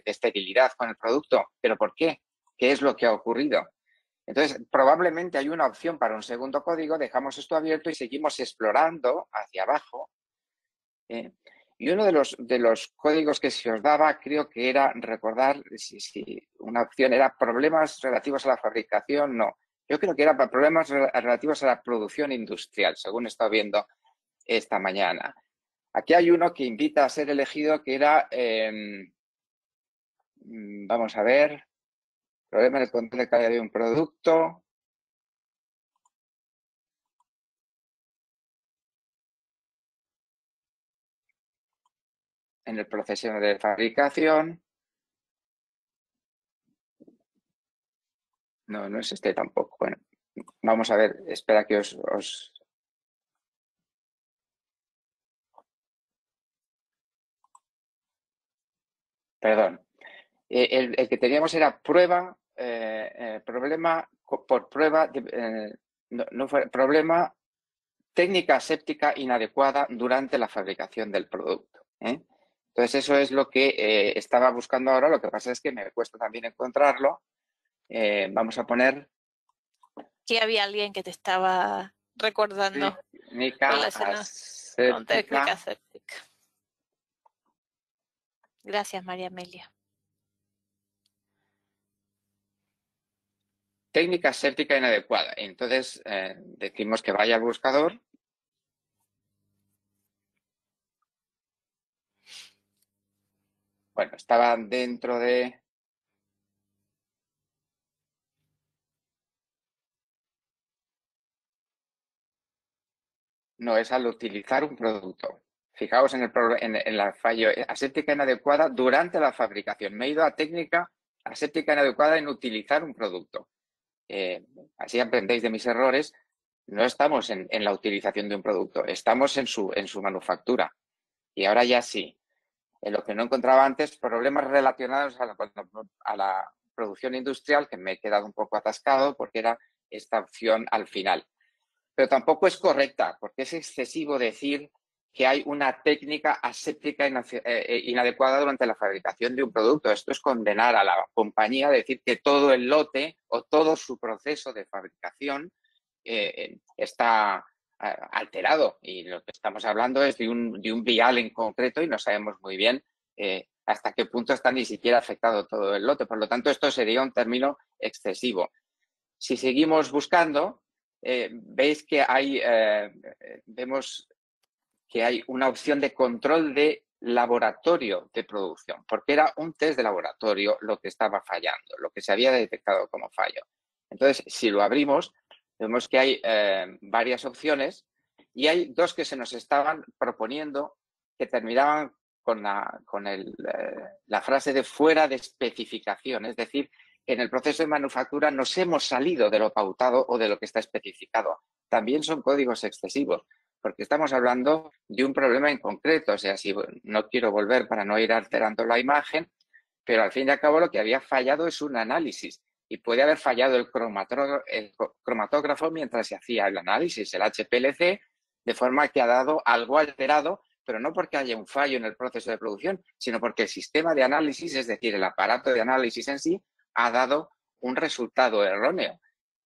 esterilidad con el producto. ¿Pero por qué? ¿Qué es lo que ha ocurrido? Entonces, probablemente hay una opción para un segundo código, dejamos esto abierto y seguimos explorando hacia abajo. Y uno de los códigos que se os daba, creo que era recordar si una opción era problemas relativos a la fabricación, no. Yo creo que era para problemas relativos a la producción industrial, según he estado viendo esta mañana. Aquí hay uno que invita a ser elegido que era, vamos a ver, problema del control de calidad de un producto. En el proceso de fabricación. No, no es este tampoco. Bueno, vamos a ver, espera que os... Perdón. El que teníamos era prueba, problema por prueba, no fue problema, técnica aséptica inadecuada durante la fabricación del producto. Entonces eso es lo que estaba buscando ahora, lo que pasa es que me cuesta también encontrarlo. Vamos a poner...
Que había alguien que te estaba recordando relacionados con técnica aséptica. Gracias, María Amelia.
Técnica aséptica inadecuada. Entonces decimos que vaya al buscador. Bueno, estaba dentro de... No, es al utilizar un producto. Fijaos en la fallo aséptica inadecuada durante la fabricación. Me he ido a técnica aséptica inadecuada en utilizar un producto. Así aprendéis de mis errores. No estamos en la utilización de un producto, estamos en su manufactura. Y ahora ya sí. En lo que no encontraba antes, problemas relacionados a la producción industrial, que me he quedado un poco atascado porque era esta opción al final. Pero tampoco es correcta, porque es excesivo decir que hay una técnica aséptica inadecuada durante la fabricación de un producto. Esto es condenar a la compañía a decir que todo el lote o todo su proceso de fabricación está alterado. Y lo que estamos hablando es de un vial en concreto y no sabemos muy bien hasta qué punto está ni siquiera afectado todo el lote. Por lo tanto, esto sería un término excesivo. Si seguimos buscando, veis que vemos que hay una opción de control de laboratorio de producción, porque era un test de laboratorio lo que estaba fallando, lo que se había detectado como fallo. Entonces, si lo abrimos, vemos que hay varias opciones y hay dos que se nos estaban proponiendo que terminaban con la frase de fuera de especificación, es decir, en el proceso de manufactura nos hemos salido de lo pautado o de lo que está especificado. También son códigos excesivos, porque estamos hablando de un problema en concreto. O sea, si no quiero volver para no ir alterando la imagen, pero al fin y al cabo lo que había fallado es un análisis y puede haber fallado el cromatógrafo mientras se hacía el análisis, el HPLC, de forma que ha dado algo alterado, pero no porque haya un fallo en el proceso de producción, sino porque el sistema de análisis, es decir, el aparato de análisis en sí, ha dado un resultado erróneo.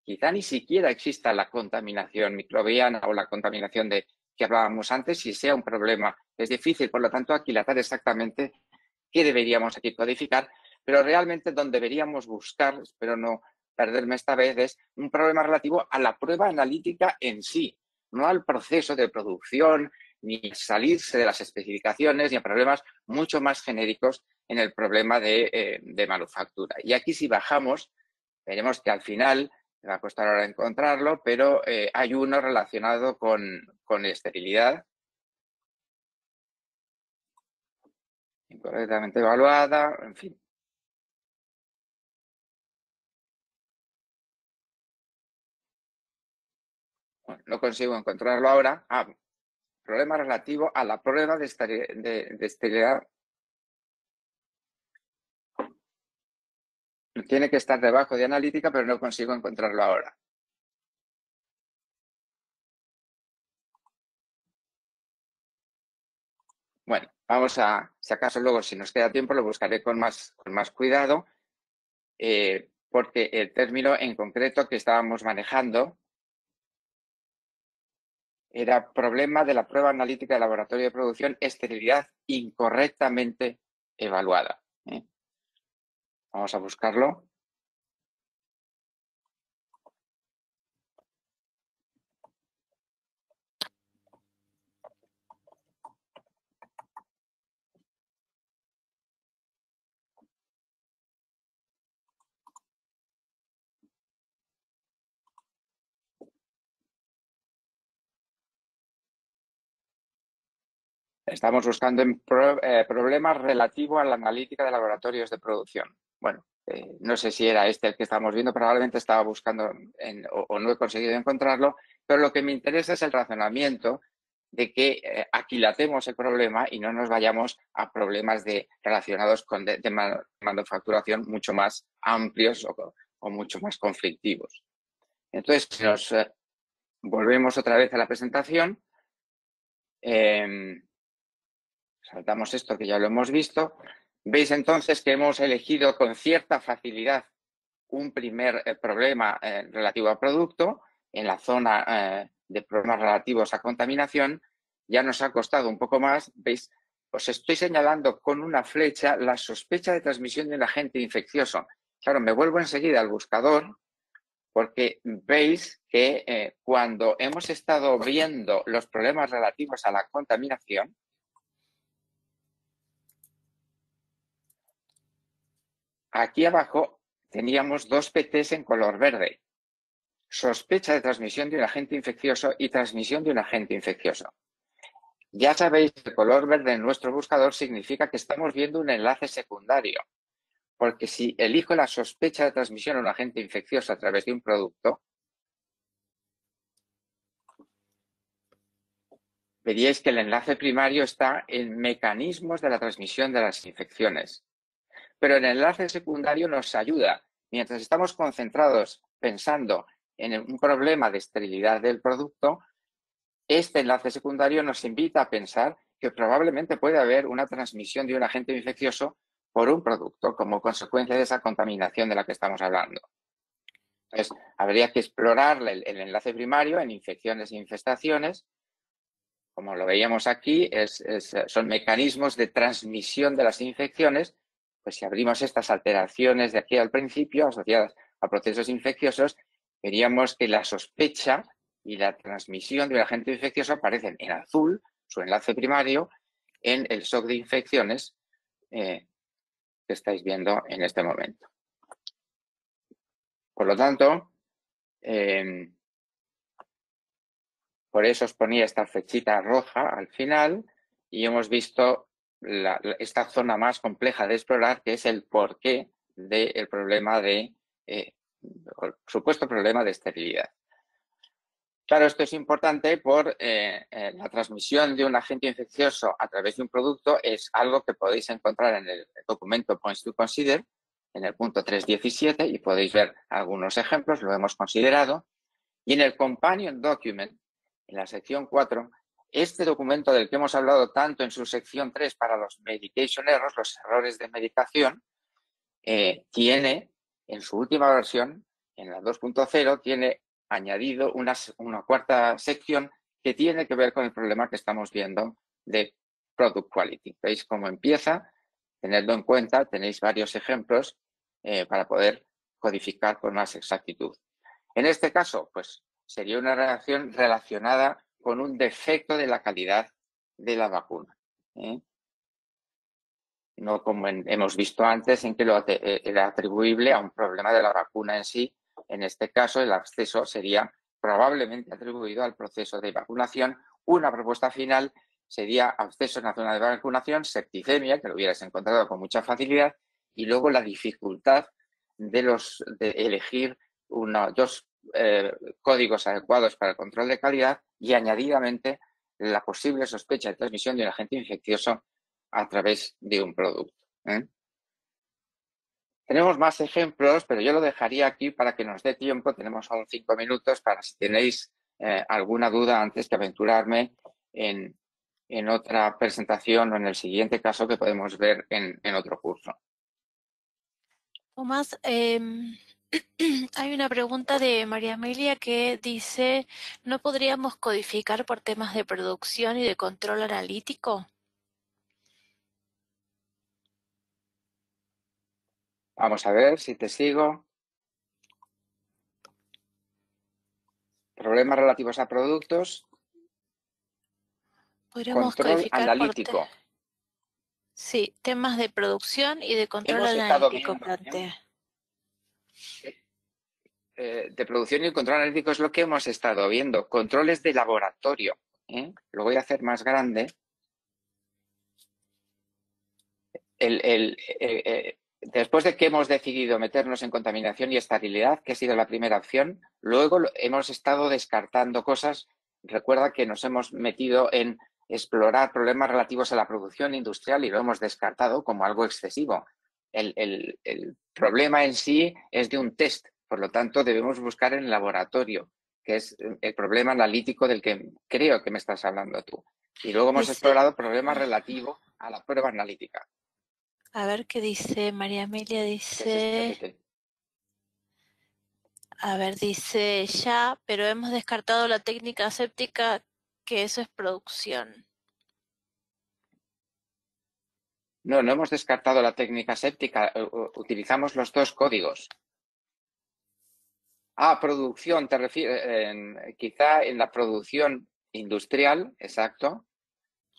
Quizá ni siquiera exista la contaminación microbiana o la contaminación que hablábamos antes y sea un problema. Es difícil, por lo tanto, aquilatar exactamente qué deberíamos aquí codificar, pero realmente donde deberíamos buscar, espero no perderme esta vez, es un problema relativo a la prueba analítica en sí, no al proceso de producción, ni salirse de las especificaciones, ni a problemas mucho más genéricos en el problema de manufactura. Y aquí si bajamos, veremos que al final, me va a costar ahora encontrarlo, pero hay uno relacionado con esterilidad. Incorrectamente evaluada, en fin. Bueno, no consigo encontrarlo ahora. Problema relativo a la prueba de esterilidad. Tiene que estar debajo de analítica, pero no consigo encontrarlo ahora. Bueno, vamos a, si acaso luego, si nos queda tiempo, lo buscaré con más cuidado, porque el término en concreto que estábamos manejando era problema de la prueba analítica de laboratorio de producción, esterilidad incorrectamente evaluada. Vamos a buscarlo. Estamos buscando en problemas relativos a la analítica de laboratorios de producción. Bueno, no sé si era este el que estamos viendo, probablemente estaba buscando o no he conseguido encontrarlo, pero lo que me interesa es el razonamiento de que aquilatemos el problema y no nos vayamos a problemas relacionados con de manufacturación mucho más amplios o mucho más conflictivos. Entonces, si nos volvemos otra vez a la presentación. Saltamos esto que ya lo hemos visto. Veis entonces que hemos elegido con cierta facilidad un primer problema relativo al producto en la zona de problemas relativos a contaminación. Ya nos ha costado un poco más. Veis, os estoy señalando con una flecha la sospecha de transmisión de un agente infeccioso. Claro, me vuelvo enseguida al buscador porque veis que cuando hemos estado viendo los problemas relativos a la contaminación, aquí abajo teníamos dos PTs en color verde. Sospecha de transmisión de un agente infeccioso y transmisión de un agente infeccioso. Ya sabéis que el color verde en nuestro buscador significa que estamos viendo un enlace secundario. Porque si elijo la sospecha de transmisión de un agente infeccioso a través de un producto, veríais que el enlace primario está en mecanismos de la transmisión de las infecciones. Pero el enlace secundario nos ayuda. Mientras estamos concentrados pensando en un problema de esterilidad del producto, este enlace secundario nos invita a pensar que probablemente puede haber una transmisión de un agente infeccioso por un producto como consecuencia de esa contaminación de la que estamos hablando. Entonces, habría que explorar el enlace primario en infecciones e infestaciones. Como lo veíamos aquí, son mecanismos de transmisión de las infecciones. Pues si abrimos estas alteraciones de aquí al principio asociadas a procesos infecciosos, veríamos que la sospecha y la transmisión de un agente infeccioso aparecen en azul, su enlace primario, en el SOC de infecciones que estáis viendo en este momento. Por lo tanto, por eso os ponía esta flechita roja al final y hemos visto esta zona más compleja de explorar, que es el porqué del problema supuesto problema de esterilidad. Claro, esto es importante por la transmisión de un agente infeccioso a través de un producto es algo que podéis encontrar en el documento Points to Consider, en el punto 3.17, y podéis ver algunos ejemplos, lo hemos considerado. Y en el Companion Document, en la sección 4, este documento del que hemos hablado tanto en su sección 3 para los medication errors, los errores de medicación, tiene en su última versión, en la 2.0, tiene añadido una cuarta sección que tiene que ver con el problema que estamos viendo de Product Quality. ¿Veis cómo empieza? Tenedlo en cuenta, tenéis varios ejemplos para poder codificar con más exactitud. En este caso, pues sería una reacción relacionada con un defecto de la calidad de la vacuna. no como hemos visto antes, en que era atribuible a un problema de la vacuna en sí. En este caso, el acceso sería probablemente atribuido al proceso de vacunación. Una propuesta final sería acceso nacional de vacunación, septicemia, que lo hubieras encontrado con mucha facilidad, y luego la dificultad de elegir dos códigos adecuados para el control de calidad y añadidamente la posible sospecha de transmisión de un agente infeccioso a través de un producto. Tenemos más ejemplos, pero yo lo dejaría aquí para que nos dé tiempo. Tenemos aún 5 minutos para si tenéis alguna duda antes de aventurarme en otra presentación o en el siguiente caso que podemos ver en otro curso.
Tomás, hay una pregunta de María Amelia que dice, ¿no podríamos codificar por temas de producción y de control analítico?
Vamos a ver si te sigo. Problemas relativos a productos.
Podríamos
Control
codificar
analítico.
Sí, temas de producción y de control
Hemos estado
analítico
viendo
plantea.
De producción y control analítico es lo que hemos estado viendo. Controles de laboratorio. Lo voy a hacer más grande. Después de que hemos decidido meternos en contaminación y estabilidad, que ha sido la primera opción, luego hemos estado descartando cosas. Recuerda que nos hemos metido en explorar problemas relativos a la producción industrial y lo hemos descartado como algo excesivo. El problema en sí es de un test, por lo tanto debemos buscar en el laboratorio, que es el problema analítico del que creo que me estás hablando tú. Y luego hemos explorado problemas relativos a la prueba analítica.
A ver qué dice María Amelia, dice... A ver, dice ya, pero hemos descartado la técnica aséptica, que eso es producción.
No, no hemos descartado la técnica aséptica, utilizamos los dos códigos. Producción, te refieres, quizá en la producción industrial, exacto.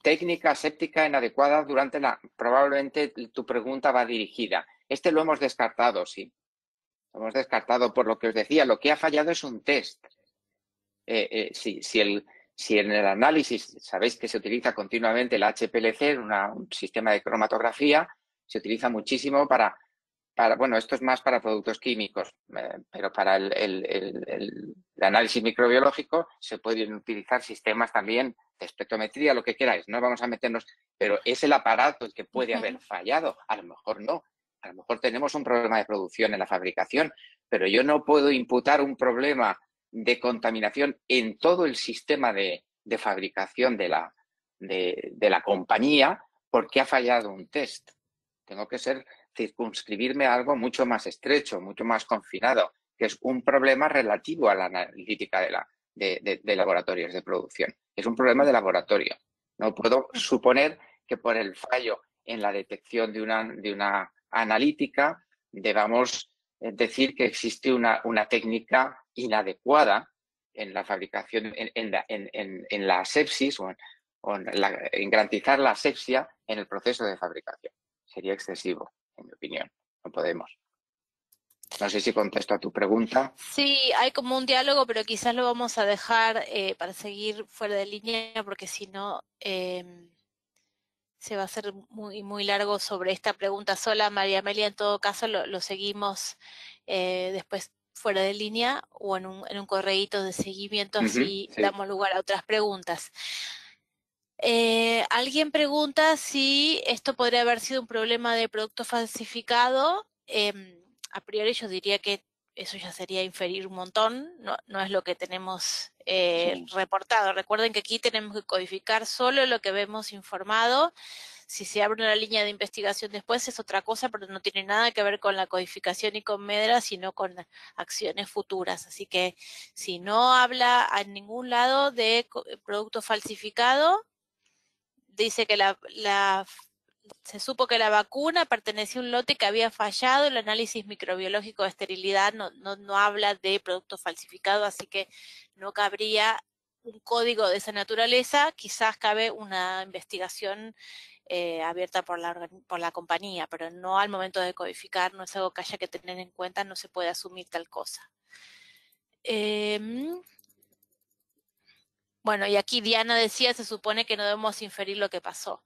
Técnica aséptica inadecuada durante probablemente tu pregunta va dirigida. Este lo hemos descartado, sí. Lo hemos descartado por lo que os decía. Lo que ha fallado es un test. Si en el análisis sabéis que se utiliza continuamente el HPLC, un sistema de cromatografía, se utiliza muchísimo para bueno, esto es más para productos químicos, pero para el análisis microbiológico se pueden utilizar sistemas también de espectrometría, lo que queráis, no vamos a meternos, pero es el aparato el que puede haber fallado, a lo mejor no, a lo mejor tenemos un problema de producción en la fabricación, pero yo no puedo imputar un problema de contaminación en todo el sistema de fabricación de la compañía porque ha fallado un test. Tengo que circunscribirme a algo mucho más estrecho, mucho más confinado, que es un problema relativo a la analítica de laboratorios de producción. Es un problema de laboratorio. No puedo suponer que por el fallo en la detección de una analítica debamos decir que existe una técnica inadecuada en la fabricación, en la asepsis o en garantizar la asepsia en el proceso de fabricación. Sería excesivo, en mi opinión. No podemos. No sé si contesto a tu pregunta.
Sí, hay como un diálogo, pero quizás lo vamos a dejar para seguir fuera de línea, porque si no se va a hacer muy largo sobre esta pregunta sola. María Amelia, en todo caso, lo seguimos después fuera de línea o en un correíto de seguimiento, así
Sí.
damos lugar a otras preguntas. Alguien pregunta si esto podría haber sido un problema de producto falsificado. A priori yo diría que eso ya sería inferir un montón, no es lo que tenemos reportado. Recuerden que aquí tenemos que codificar solo lo que vemos informado. Si se abre una línea de investigación después es otra cosa, pero no tiene nada que ver con la codificación y con Medra, sino con acciones futuras. Así que si no habla a ningún lado de producto falsificado, dice que se supo que la vacuna pertenecía a un lote que había fallado, el análisis microbiológico de esterilidad no habla de producto falsificado, así que no cabría un código de esa naturaleza, quizás cabe una investigación abierta por la compañía, pero no al momento de codificar, no es algo que haya que tener en cuenta, no se puede asumir tal cosa. Bueno, y aquí Diana decía, se supone que no debemos inferir lo que pasó.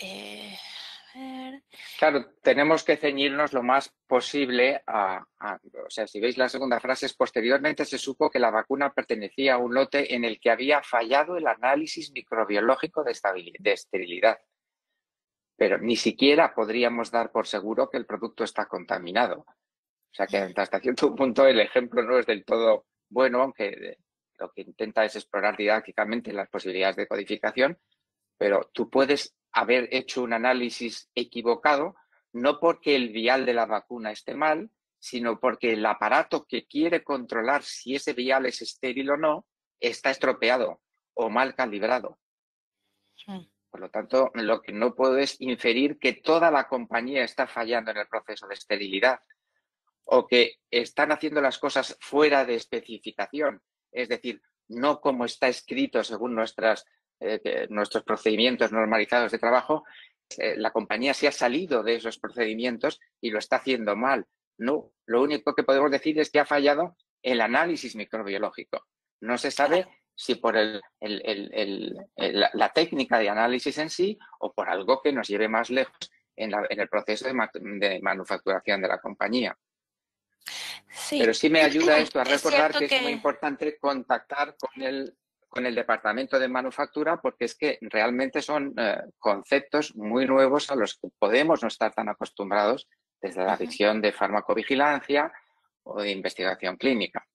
A ver.
Claro, tenemos que ceñirnos lo más posible o sea, si veis la segunda frase, posteriormente se supo que la vacuna pertenecía a un lote en el que había fallado el análisis microbiológico de esterilidad. Pero ni siquiera podríamos dar por seguro que el producto está contaminado. O sea que hasta cierto punto el ejemplo no es del todo bueno, aunque lo que intenta es explorar didácticamente las posibilidades de codificación, pero tú puedes haber hecho un análisis equivocado, no porque el vial de la vacuna esté mal, sino porque el aparato que quiere controlar si ese vial es estéril o no está estropeado o mal calibrado. Por lo tanto, lo que no puedo es inferir que toda la compañía está fallando en el proceso de esterilidad o que están haciendo las cosas fuera de especificación, es decir, no como está escrito según nuestros procedimientos normalizados de trabajo. La compañía se ha salido de esos procedimientos y lo está haciendo mal. No, lo único que podemos decir es que ha fallado el análisis microbiológico. No se sabe
Claro.
si por la técnica de análisis en sí o por algo que nos lleve más lejos en el proceso de manufacturación de la compañía.
Sí.
Pero sí me ayuda esto a
Es
recordar
cierto
que es muy importante contactar con el departamento de manufactura, porque es que realmente son conceptos muy nuevos a los que podemos no estar tan acostumbrados desde la visión de farmacovigilancia o de investigación clínica.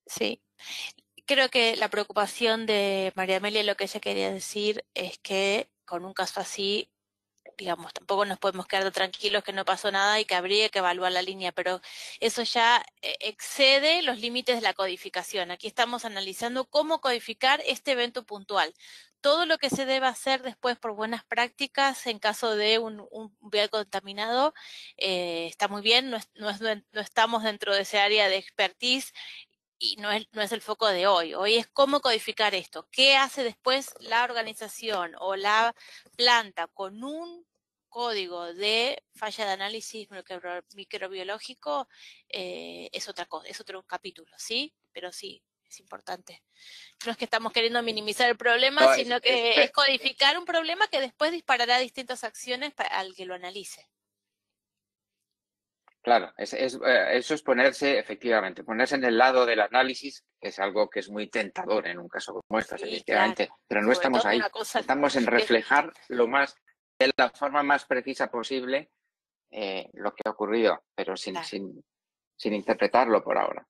Sí. Creo que la preocupación de María Amelia, lo que ella quería decir es que con un caso así, digamos, tampoco nos podemos quedar tranquilos que no pasó nada y que habría que evaluar la línea, pero eso ya excede los límites de la codificación. Aquí estamos analizando cómo codificar este evento puntual. Todo lo que se debe hacer después por buenas prácticas en caso de un vial contaminado está muy bien, no estamos dentro de ese área de expertise y no es el foco de hoy. Hoy es cómo codificar esto. ¿Qué hace después la organización o la planta con un código de falla de análisis microbiológico? Es otra cosa, es otro capítulo, ¿sí? Pero sí, es importante. No es que estamos queriendo minimizar el problema,
No,
sino que es codificar un problema que después disparará distintas acciones al que lo analice.
Claro, eso es ponerse, efectivamente, ponerse en el lado del análisis, que es algo que es muy tentador en un caso como este,
Sí, claro.
efectivamente, pero no
Sobre
estamos
todo
ahí.
una cosa
Estamos en
que
reflejar de la forma más precisa posible lo que ha ocurrido, pero sin interpretarlo por ahora.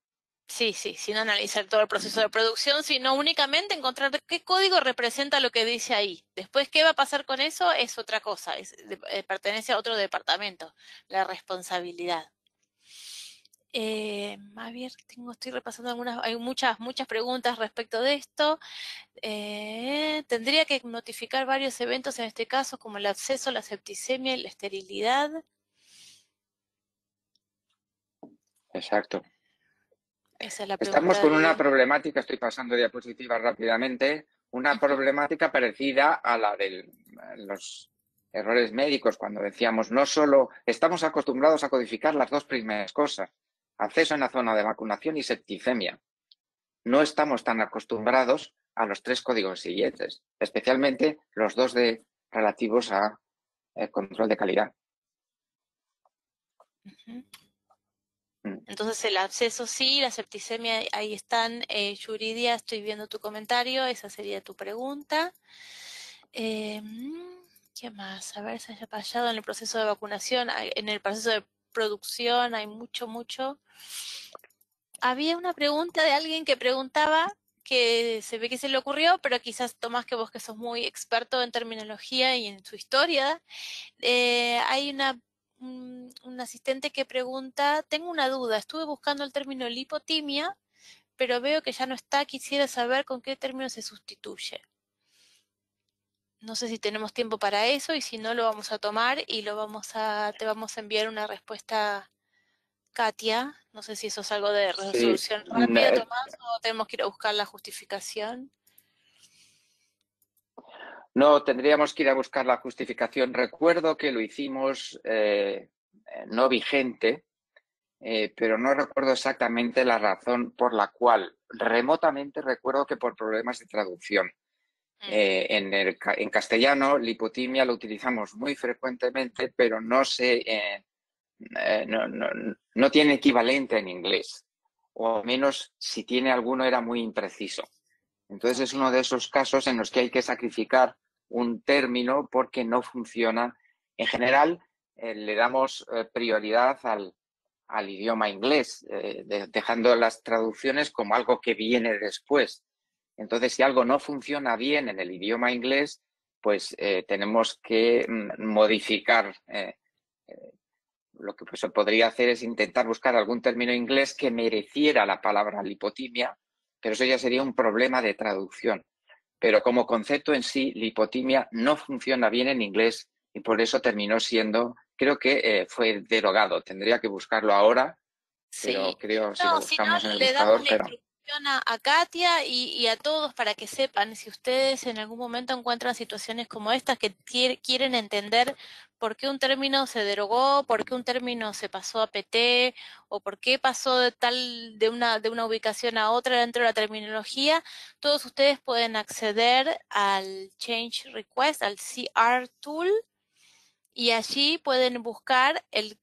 sí, sin analizar todo el proceso de producción, sino únicamente encontrar qué código representa lo que dice ahí. Después, ¿qué va a pasar con eso? Es otra cosa, pertenece a otro departamento, la responsabilidad. A ver, estoy repasando hay muchas preguntas respecto de esto. Tendría que notificar varios eventos en este caso, como el absceso, la septicemia y la esterilidad.
Exacto.
Esa es la
Estamos
pregunta
con una
de...
problemática, estoy pasando diapositivas rápidamente, una problemática parecida a la de los errores médicos, cuando decíamos no solo estamos acostumbrados a codificar las dos primeras cosas, acceso en la zona de vacunación y septicemia. No estamos tan acostumbrados a los tres códigos siguientes, especialmente los dos relativos a control de calidad.
Entonces el absceso sí, la septicemia ahí están. Yuridia, estoy viendo tu comentario, esa sería tu pregunta. ¿Qué más? A ver si haya fallado en el proceso de vacunación, en el proceso de producción hay mucho. Había una pregunta de alguien que preguntaba, que se ve que se le ocurrió, pero quizás Tomás, que vos que sos muy experto en terminología y en su historia, hay un asistente que pregunta, tengo una duda, estuve buscando el término lipotimia, pero veo que ya no está, quisiera saber con qué término se sustituye. No sé si tenemos tiempo para eso y si no lo vamos a tomar y te vamos a enviar una respuesta Katia. No sé si eso es algo de
Sí,
resolución rápida, Tomás, o tenemos que ir a buscar la justificación.
no, tendríamos que ir a buscar la justificación. Recuerdo que lo hicimos no vigente, pero no recuerdo exactamente la razón por la cual. Remotamente recuerdo que por problemas de traducción. En castellano, lipotimia lo utilizamos muy frecuentemente, pero no tiene equivalente en inglés. O al menos si tiene alguno era muy impreciso. Entonces es uno de esos casos en los que hay que sacrificar un término porque no funciona. En general, le damos prioridad al idioma inglés, dejando las traducciones como algo que viene después. Entonces, si algo no funciona bien en el idioma inglés, pues tenemos que modificar. Lo que se podría hacer es intentar buscar algún término inglés que mereciera la palabra lipotimia, pero eso ya sería un problema de traducción. Pero como concepto en sí, lipotimia no funciona bien en inglés y por eso terminó siendo, creo que fue derogado. Tendría que buscarlo ahora, pero
Sí.
creo si lo
No, si no,
buscamos en el
le damos
buscador,
la
pero
instrucción a Katia y a todos para que sepan, si ustedes en algún momento encuentran situaciones como estas que quieren entender por qué un término se derogó, por qué un término se pasó a PT, o por qué pasó de una ubicación a otra dentro de la terminología, todos ustedes pueden acceder al Change Request, al CR Tool, y allí pueden buscar el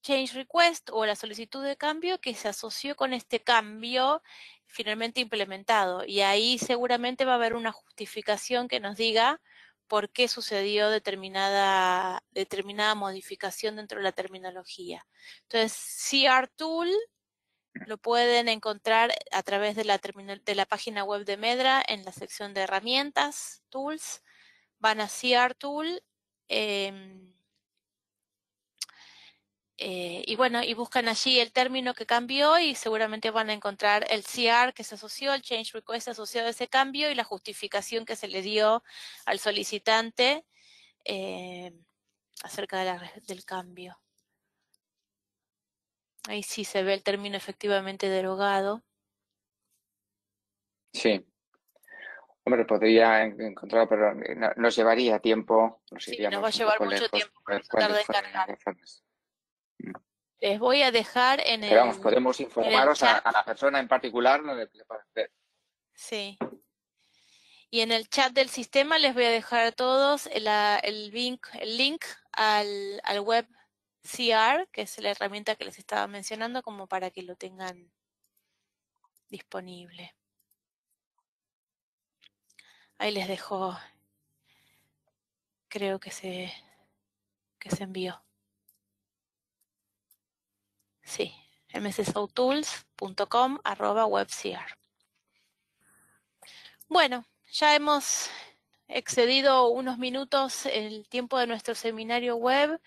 change request o la solicitud de cambio que se asoció con este cambio finalmente implementado. Y ahí seguramente va a haber una justificación que nos diga por qué sucedió determinada modificación dentro de la terminología. Entonces, CR Tool lo pueden encontrar a través de la página web de Medra en la sección de herramientas, Tools. Van a CR Tool. Y bueno, y buscan allí el término que cambió y seguramente van a encontrar el CR que se asoció, el change request asociado a ese cambio y la justificación que se le dio al solicitante acerca del cambio. Ahí sí se ve el término efectivamente derogado.
sí. Hombre, podría encontrarlo, pero nos llevaría tiempo, nos
Sí, nos va a
iríamos un
llevar
poco
mucho
lejos.
tiempo,
Ver
vamos a tratar
cuáles
de
fueron las
encargar.
razones.
Les voy a dejar
Pero vamos, podemos
en el
informaros
chat.
a la persona en particular, ¿no? Le parece.
Sí. Y en el chat del sistema les voy a dejar a todos el link al web CR, que es la herramienta que les estaba mencionando, como para que lo tengan disponible. Ahí les dejo, creo que se envió. Sí, mssotools.com/webcr. Bueno, ya hemos excedido unos minutos el tiempo de nuestro seminario web.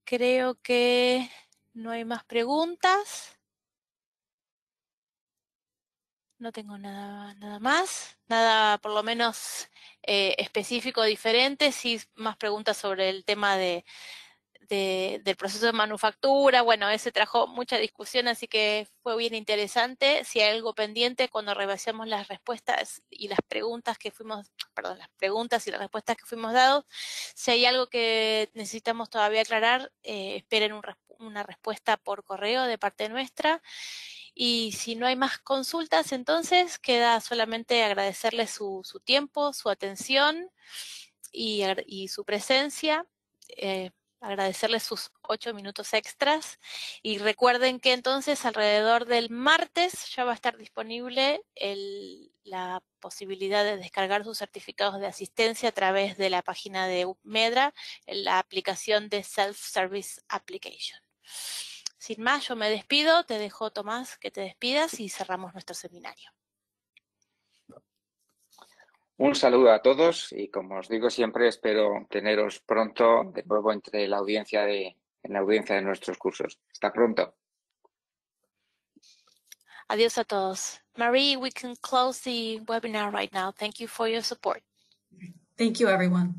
Creo que no hay más preguntas. No tengo nada más, nada por lo menos específico diferente, sí más preguntas sobre el tema del proceso de manufactura. Bueno, ese trajo mucha discusión, así que fue bien interesante. Si hay algo pendiente, cuando revisemos las respuestas y las preguntas que fuimos, perdón, las preguntas y las respuestas que fuimos dados, si hay algo que necesitamos todavía aclarar, esperen una respuesta por correo de parte nuestra. Y si no hay más consultas, entonces queda solamente agradecerles su tiempo, su atención y su presencia. Agradecerles sus 8 minutos extras y recuerden que entonces alrededor del martes ya va a estar disponible la posibilidad de descargar sus certificados de asistencia a través de la página de Medra en la aplicación de Self-Service Application. Sin más, yo me despido, te dejo, Tomás, que te despidas y cerramos nuestro seminario.
Un saludo a todos y, como os digo siempre, espero teneros pronto de nuevo en la audiencia de nuestros cursos. Hasta pronto.
Adiós a todos. Marie, we can close the webinar right now. Thank you for your support.
Thank you, everyone.